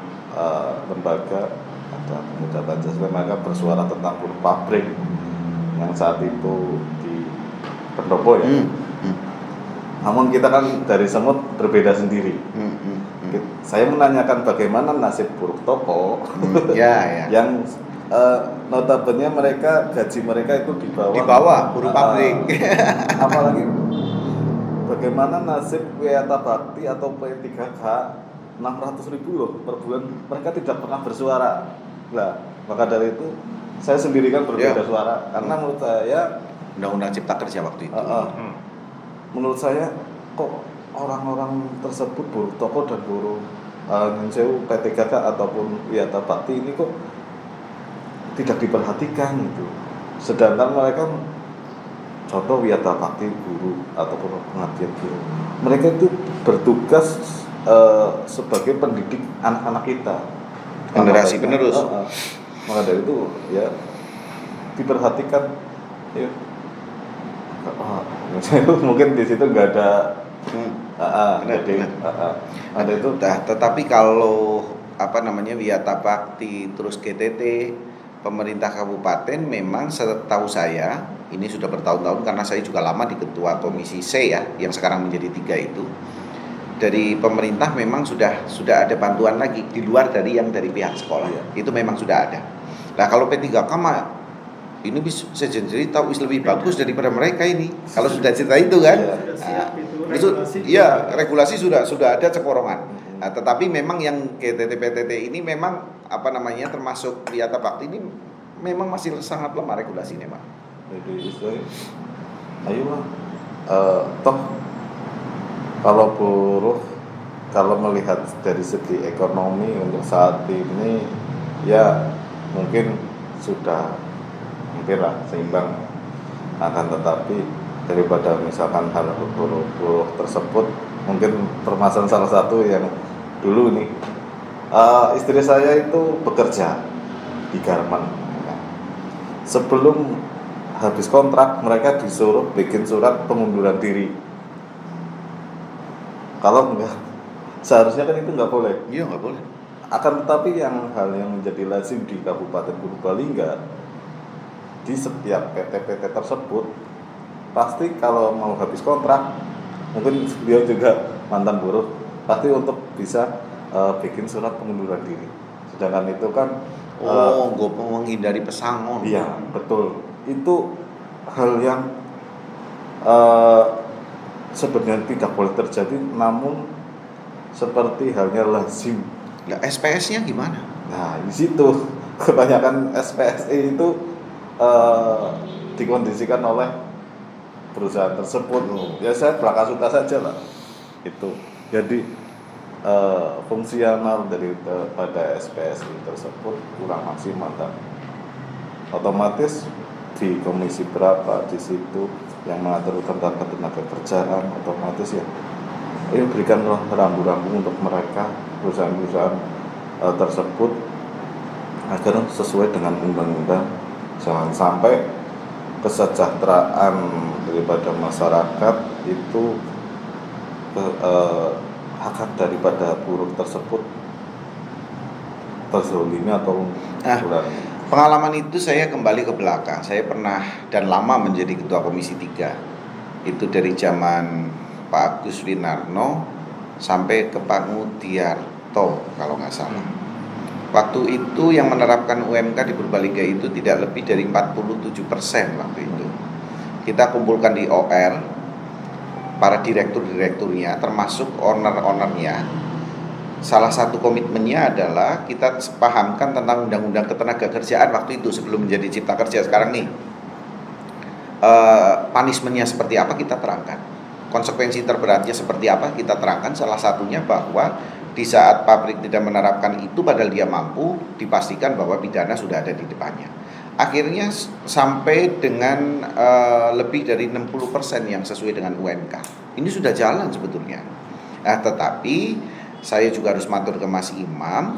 Speaker 2: lembaga ada pemuda Pancasila, mereka bersuara tentang buruh pabrik yang saat itu di Pendopo ya. Namun kita kan dari Semut berbeda sendiri. Saya menanyakan bagaimana nasib buruh toko yang notabene mereka gaji mereka itu di bawah buruh pabrik. Apalagi bagaimana nasib Wiyata Bakti atau P3K 600.000 loh per bulan, mereka tidak pernah bersuara. Nah, maka dari itu saya sendiri kan berbeda suara karena menurut saya
Speaker 1: Undang-Undang Cipta Kerja waktu itu.
Speaker 2: Menurut saya kok orang-orang tersebut buruh toko dan buruh P3K ataupun Wiyata Bakti ini kok tidak diperhatikan itu. Sedangkan mereka contoh Wiyata Bakti guru ataupun pengabdian guru, mereka itu bertugas sebagai pendidik anak-anak kita,
Speaker 1: generasi penerus.
Speaker 2: Maka dari itu ya diperhatikan ya. Mungkin di situ nggak ada ada itu.
Speaker 1: Tetapi kalau Wiyata Bakti terus GTT pemerintah kabupaten memang setahu saya ini sudah bertahun-tahun karena saya juga lama di ketua komisi C ya yang sekarang menjadi 3 itu. Dari pemerintah memang sudah ada bantuan lagi di luar dari yang dari pihak sekolah. Itu memang sudah ada. Nah, kalau P3K ini bisa cerita lebih bagus daripada mereka ini. Kalau sudah cerita itu kan. Regulasi sudah ada cekorongan. Nah, tetapi memang yang PTT ini memang termasuk Wiyata Bakti ini memang masih sangat lemah regulasinya, Pak.
Speaker 2: Jadi ayolah toh kalau buruh kalau melihat dari segi ekonomi untuk saat ini ya mungkin sudah hampir seimbang, akan tetapi daripada misalkan hal buruh tersebut mungkin permasalahan salah satu yang dulu nih istri saya itu bekerja di garmen sebelum habis kontrak mereka disuruh bikin surat pengunduran diri. Kalau enggak, seharusnya kan itu nggak boleh.
Speaker 1: Iya, nggak boleh.
Speaker 2: Akan tetapi hal yang menjadi lazim di Kabupaten Purbalingga, di setiap PT-PT tersebut pasti kalau mau habis kontrak, mungkin beliau juga mantan buruh, pasti untuk bisa bikin surat pengunduran diri. Sedangkan itu kan
Speaker 1: Gue menghindari pesangon.
Speaker 2: iya betul, itu hal yang sebenarnya tidak boleh terjadi, namun seperti halnya lazim.
Speaker 1: Lah SPS-nya gimana?
Speaker 2: Nah, di situ kebanyakan SPSI itu dikondisikan oleh perusahaan tersebut. Ya saya belaka suka saja lah. Itu. Jadi fungsional pada SPSI tersebut kurang maksimal, dan otomatis di komisi berapa di situ yang mengatur tentang ketenaga kerjaan, otomatis ya ini berikanlah rambu-rambu untuk mereka perusahaan-perusahaan tersebut agar sesuai dengan undang-undang. Jangan sampai kesejahteraan daripada masyarakat itu hak daripada buruh tersebut terzolimi atau kurangi.
Speaker 1: Pengalaman itu saya kembali ke belakang. Saya pernah dan lama menjadi ketua komisi 3. Itu dari zaman Pak Agus Winarno sampai ke Pak Mudiarto kalau nggak salah. Waktu itu yang menerapkan UMK di Purbalingga itu tidak lebih dari 47% waktu itu. Kita kumpulkan di OR, para direktur-direkturnya termasuk owner-ownernya. Salah satu komitmennya adalah kita pahamkan tentang undang-undang ketenaga kerjaan waktu itu sebelum menjadi cipta kerja sekarang nih. Punishment-nya seperti apa kita terangkan, konsekuensi terberatnya seperti apa kita terangkan. Salah satunya bahwa di saat pabrik tidak menerapkan itu padahal dia mampu, dipastikan bahwa pidana sudah ada di depannya. Akhirnya sampai dengan lebih dari 60% yang sesuai dengan UMK. Ini sudah jalan sebetulnya. Nah, tetapi saya juga harus matur ke Mas Imam,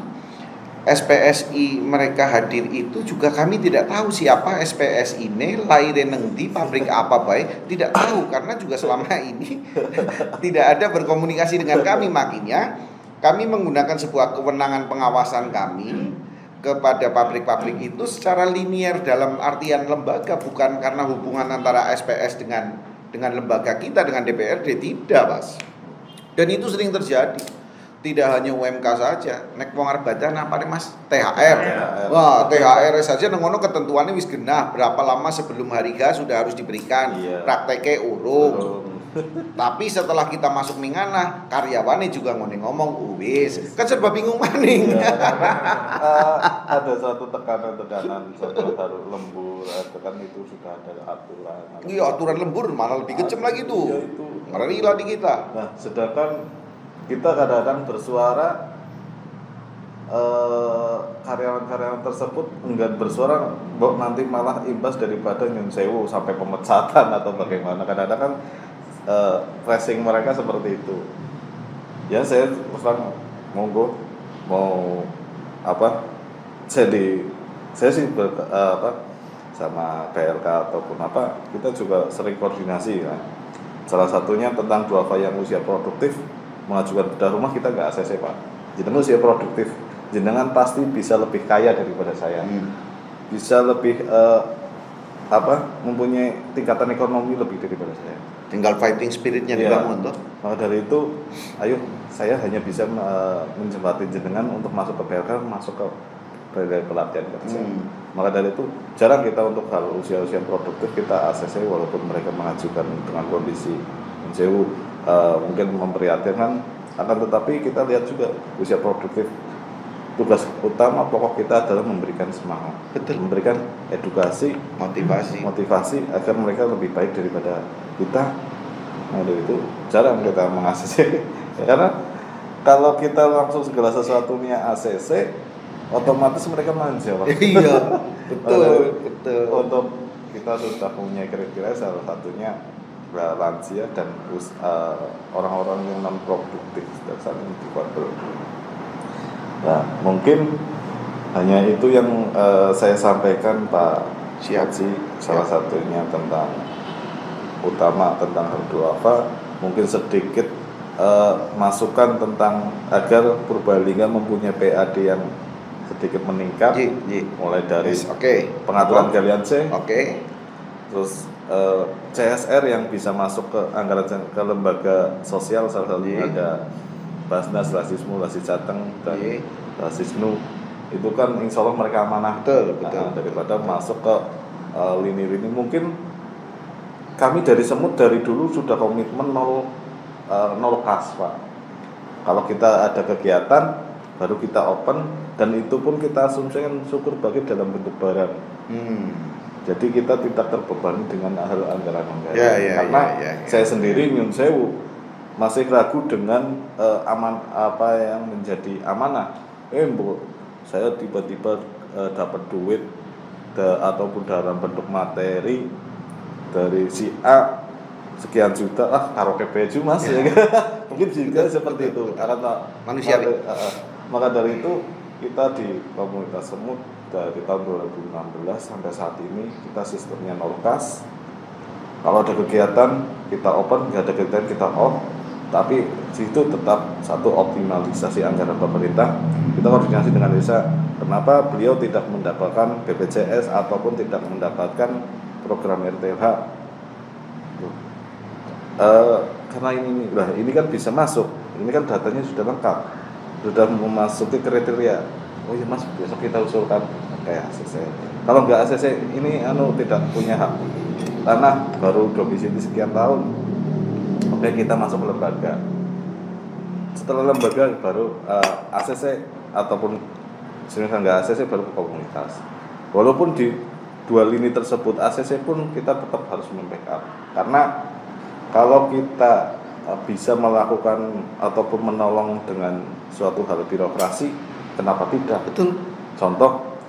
Speaker 1: SPSI mereka hadir itu juga kami tidak tahu siapa SPSI ini, lahirnya nengdi, pabrik apa baik, tidak tahu karena juga selama ini tidak ada berkomunikasi dengan kami. Makanya kami menggunakan sebuah kewenangan pengawasan kami kepada pabrik-pabrik itu secara linier dalam artian lembaga, bukan karena hubungan antara SPS dengan lembaga kita dengan DPRD, tidak, Mas. Dan itu sering terjadi. Tidak hanya UMK saja, nek wong arep badan apa nih Mas? THR. Wah, THR saja nengono ketentuannya wis genah, berapa lama sebelum hari H sudah harus diberikan. Prakteknya urung. Tapi setelah kita masuk mingana, karyawannya juga ngomong wis, kan serba bingung maning.
Speaker 2: Ada suatu tekanan-tekanan, suatu harus lembur, kan itu sudah ada aturan.
Speaker 1: Iya, aturan lembur malah lebih kecem lagi tuh.
Speaker 2: Iya, itu.
Speaker 1: Ngeri lah di kita.
Speaker 2: Nah, sedangkan kita kadang-kadang bersuara, karyawan-karyawan tersebut enggan bersuara, nanti malah imbas daripada nyun sewu sampai pemecatan atau bagaimana. Kadang-kadang kan pressing mereka seperti itu. Ya saya terang monggo mau apa, saya sih sama PLK ataupun apa, kita juga sering koordinasi kan. Salah satunya tentang duafa yang usia produktif mengajukan bedah rumah, kita nggak ACC Pak. Jenengan usia produktif, jenengan pasti bisa lebih kaya daripada saya, bisa lebih mempunyai tingkatan ekonomi lebih daripada saya.
Speaker 1: Tinggal fighting spiritnya dibangun tuh.
Speaker 2: Maka dari itu, ayo saya hanya bisa menjembatin jenengan untuk masuk ke PLK, masuk ke pelatihan kerja. Maka dari itu jarang kita untuk hal usia-usia produktif kita ACC, walaupun mereka mengajukan dengan kondisi jauh mungkin memprihatinkan, akan tetapi kita lihat juga usia produktif, tugas utama pokok kita adalah memberikan semangat, memberikan edukasi, motivasi agar mereka lebih baik daripada kita. Nah dari itu jarang kita meng-ACC karena kalau kita langsung segala sesuatunya ACC, otomatis mereka manja.
Speaker 1: Iya, betul.
Speaker 2: Untuk kita sudah punya kriteria, salah satunya lansia dan orang-orang yang non produktif dan saling difabel. Nah, mungkin hanya itu yang saya sampaikan Pak
Speaker 1: Siap.
Speaker 2: Kaji salah satunya tentang utama tentang Herdoava, mungkin sedikit masukan tentang agar Purbalingga mempunyai PAD yang sedikit meningkat, mulai dari
Speaker 1: Oke.
Speaker 2: pengaturan galian C,
Speaker 1: Oke.
Speaker 2: terus CSR yang bisa masuk ke anggaran ke lembaga sosial, salah satunya ada Basnas, Lasismu, Lasijateng, dan Lasisnu. Itu kan insya Allah mereka amanah.
Speaker 1: Betul.
Speaker 2: Daripada masuk ke lini-lini, mungkin kami dari Semut dari dulu sudah komitmen nol kas, Pak. Kalau kita ada kegiatan baru kita open, dan itu pun kita asumsikan syukur bagi dalam bentuk barang. Jadi kita tidak terbebani dengan hal anggaran-anggaran. Karena saya sendiri nyun sewu masih ragu dengan apa yang menjadi amanah. Bu, saya tiba-tiba dapat duit ataupun dalam bentuk materi dari si A sekian juta, karaoke baju mas, ya. Mungkin juga seperti itu. Karena
Speaker 1: manusiawi.
Speaker 2: Maka dari itu kita di komunitas Semut dari tahun 2016 sampai saat ini kita sistemnya nol kas. Kalau ada kegiatan kita open, nggak ada kegiatan kita off. Tapi situ tetap satu optimalisasi anggaran pemerintah. Kita koordinasi dengan desa. Kenapa beliau tidak mendapatkan BPJS ataupun tidak mendapatkan program RTH? Karena ini kan bisa masuk. Ini kan datanya sudah lengkap, sudah memasuki kriteria. Oh iya mas, besok kita usulkan kayak ACC. Kalau nggak ACC ini tidak punya hak tanah, baru domisili sekian tahun. Oke, kita masuk ke lembaga. Setelah lembaga baru ACC, ataupun misalnya nggak ACC baru ke komunitas. Walaupun di dua lini tersebut ACC pun kita tetap harus membackup, karena kalau kita bisa melakukan ataupun menolong dengan suatu hal birokrasi, kenapa tidak?
Speaker 1: Betul.
Speaker 2: Contoh,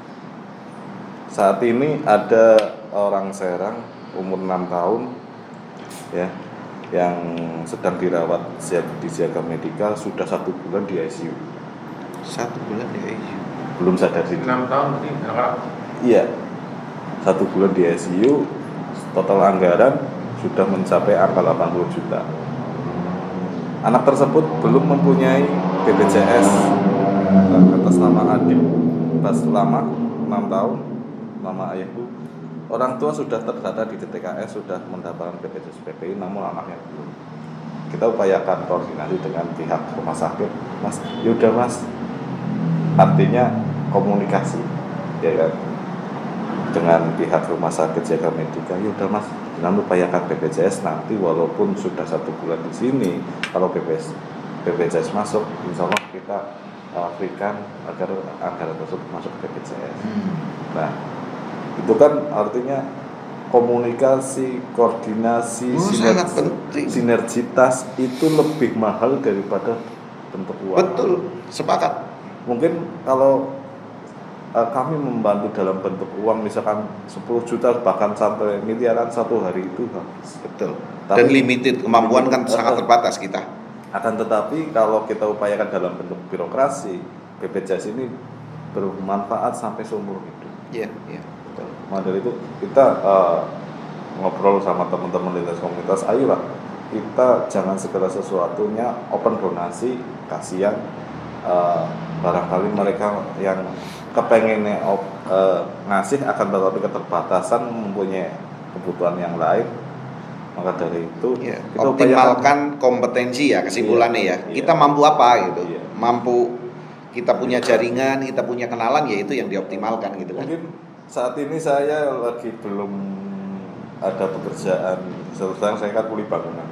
Speaker 2: saat ini ada orang Serang umur 6 tahun ya, yang sedang dirawat di Siaga Medika, sudah 1 bulan di ICU.
Speaker 1: 1 bulan di ICU.
Speaker 2: Belum sadar diri.
Speaker 3: 6 tahun berarti anak-anak.
Speaker 2: Iya. 1 bulan di ICU, total anggaran sudah mencapai angka 80 juta. Anak tersebut belum mempunyai BPJS atas nama adik. Pas lama 6 tahun, nama ayahku. Orang tua sudah terdata di TTKS, sudah mendapatkan BPJS PPI, namun anaknya belum. Kita upayakan koordinasi dengan pihak rumah sakit, mas. Yaudah mas. Artinya komunikasi, ya kan, dengan pihak rumah sakit Siaga Medika. Yaudah mas, jangan upayakan BPJS nanti walaupun sudah 1 bulan di sini, kalau BPJS masuk, insya Allah kita berikan agar anggaran tersebut masuk ke BPJS. Nah, itu kan artinya komunikasi, koordinasi, sinergitas itu lebih mahal daripada bentuk uang.
Speaker 1: Betul, sepakat.
Speaker 2: Mungkin kalau kami membantu dalam bentuk uang misalkan 10 juta bahkan sampai miliaran satu hari itu habis.
Speaker 1: Betul. Dan limited, kemampuan kan sangat terbatas kita.
Speaker 2: Akan tetapi kalau kita upayakan dalam bentuk birokrasi, BPJS ini bermanfaat sampai seumur hidup.
Speaker 1: Iya.
Speaker 2: Maka dari itu kita ngobrol sama teman-teman lintas komunitas, ayolah kita jangan segala sesuatunya open donasi, kasihan barangkali mereka yang kepengennya ngasih akan tetapi keterbatasan mempunyai kebutuhan yang lain. Maka dari itu
Speaker 1: kita optimalkan kompetensi ya, kesimpulannya ya. Kita mampu apa gitu. Mampu, kita punya jaringan, kita punya kenalan, ya itu yang dioptimalkan gitu kan.
Speaker 2: Mungkin saat ini saya lagi belum ada pekerjaan. Sekarang saya kan kuli bangunan.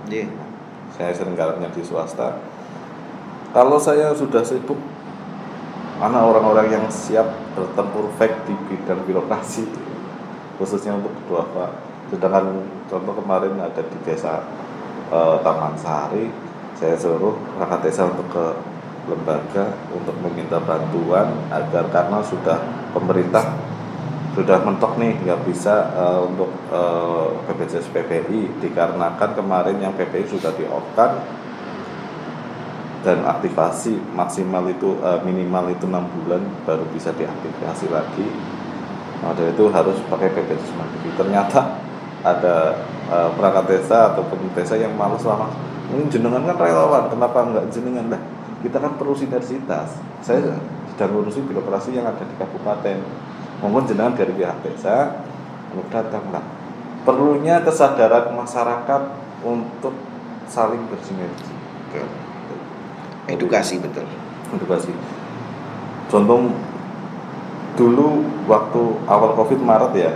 Speaker 2: Saya sering garapnya di swasta. Kalau saya sudah sibuk, mana orang-orang yang siap bertempur di bidang birokrasi, khususnya untuk Herdoava. Sedangkan contoh kemarin ada di desa Taman Sari, saya suruh perangkat desa untuk ke lembaga untuk meminta bantuan agar, karena sudah pemerintah sudah mentok nih nggak bisa untuk BPJS PPI, dikarenakan kemarin yang PPI sudah di-off-kan dan aktivasi maksimal itu minimal itu 6 bulan baru bisa diaktifasi lagi. Maka dari itu harus pakai BPJS Mandiri. Ternyata ada perangkat desa ataupun desa yang malas lama. Mungkin jenengan kan relawan, kenapa enggak jenengan lah? Kita kan perlu sinergitas. Saya sedang ngurusi birokrasi yang ada di kabupaten. Monggo jenengan dari pihak desa, datanglah. Perlunya kesadaran masyarakat untuk saling bersinergi.
Speaker 1: Betul. Edukasi betul.
Speaker 2: Edukasi. Contoh dulu waktu awal Covid Maret ya,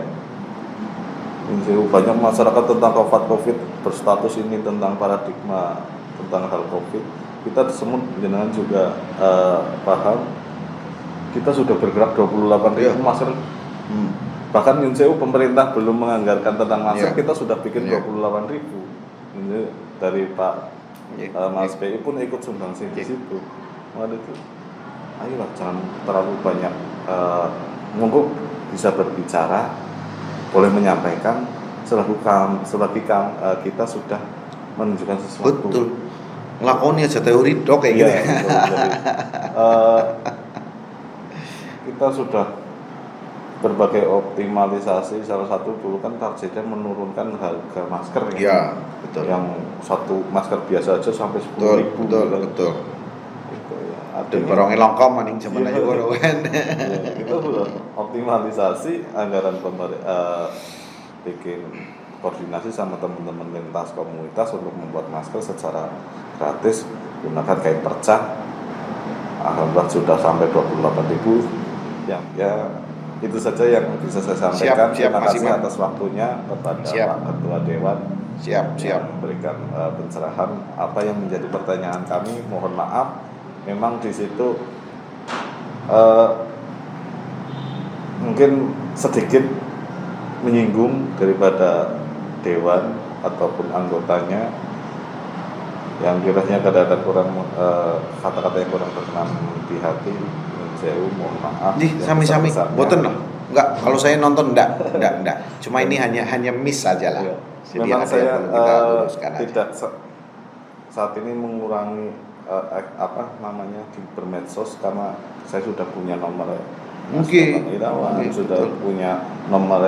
Speaker 2: banyak masyarakat tentang COVID berstatus ini tentang paradigma tentang hal COVID. Kita semua jenengan juga paham. Kita sudah bergerak 28.000 masker. Bahkan Yunsewu pemerintah belum menganggarkan tentang masker, kita sudah bikin 28.000. Ini dari Pak Mas PI pun ikut sumbangsi di situ. Waduh itu, ayolah jangan terlalu banyak. Monggo bisa berbicara, boleh menyampaikan selagi kita sudah menunjukkan sesuatu.
Speaker 1: Betul. Lakoni aja teori dok kayak gitu.
Speaker 2: Betul. Jadi, kita sudah berbagai optimalisasi. Salah satu dulu kan targetnya menurunkan harga masker ya.
Speaker 1: Iya, betul.
Speaker 2: Yang satu masker biasa aja sampai 10.000.
Speaker 1: Betul.
Speaker 2: Gitu ya.
Speaker 1: Dan barangnya langka maning zaman aja kan.
Speaker 2: Kita sudah optimalisasi anggaran bikin koordinasi sama teman-teman lintas komunitas untuk membuat masker secara gratis gunakan kain perca. Alhamdulillah sudah sampai 28.000. Ya itu saja yang bisa saya sampaikan. Terima kasih atas waktunya kepada Pak Ketua Dewan. Siap memberikan pencerahan. Apa yang menjadi pertanyaan kami, mohon maaf. Memang di situ mungkin sedikit menyinggung daripada dewan ataupun anggotanya yang kiranya kadang-kadang kurang kata-kata yang kurang berkenan di hati. Saya mohon maaf.
Speaker 1: Sami-sami, boten lah. Enggak, kalau saya nonton enggak. Cuma ini hanya miss saja lah.
Speaker 2: Jadi memang saya tidak saat ini mengurangi di bermedsos karena saya sudah punya nomor sudah punya nomor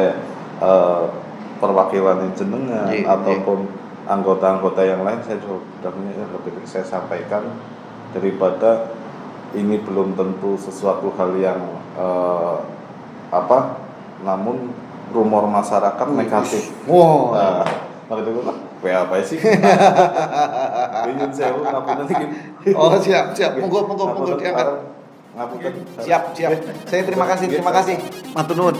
Speaker 2: perwakilan jenengan ataupun anggota-anggota yang lain saya sudah punya. Lebih baik saya sampaikan daripada ini belum tentu sesuatu hal yang namun rumor masyarakat negatif.
Speaker 1: Wow.
Speaker 2: Makanya itu kan apa sih? Ingin saya ngapain nanti?
Speaker 1: Oh siap. Monggo diangkat.
Speaker 2: Ngapain?
Speaker 1: Siap. Saya terima kasih. Matur nuwun.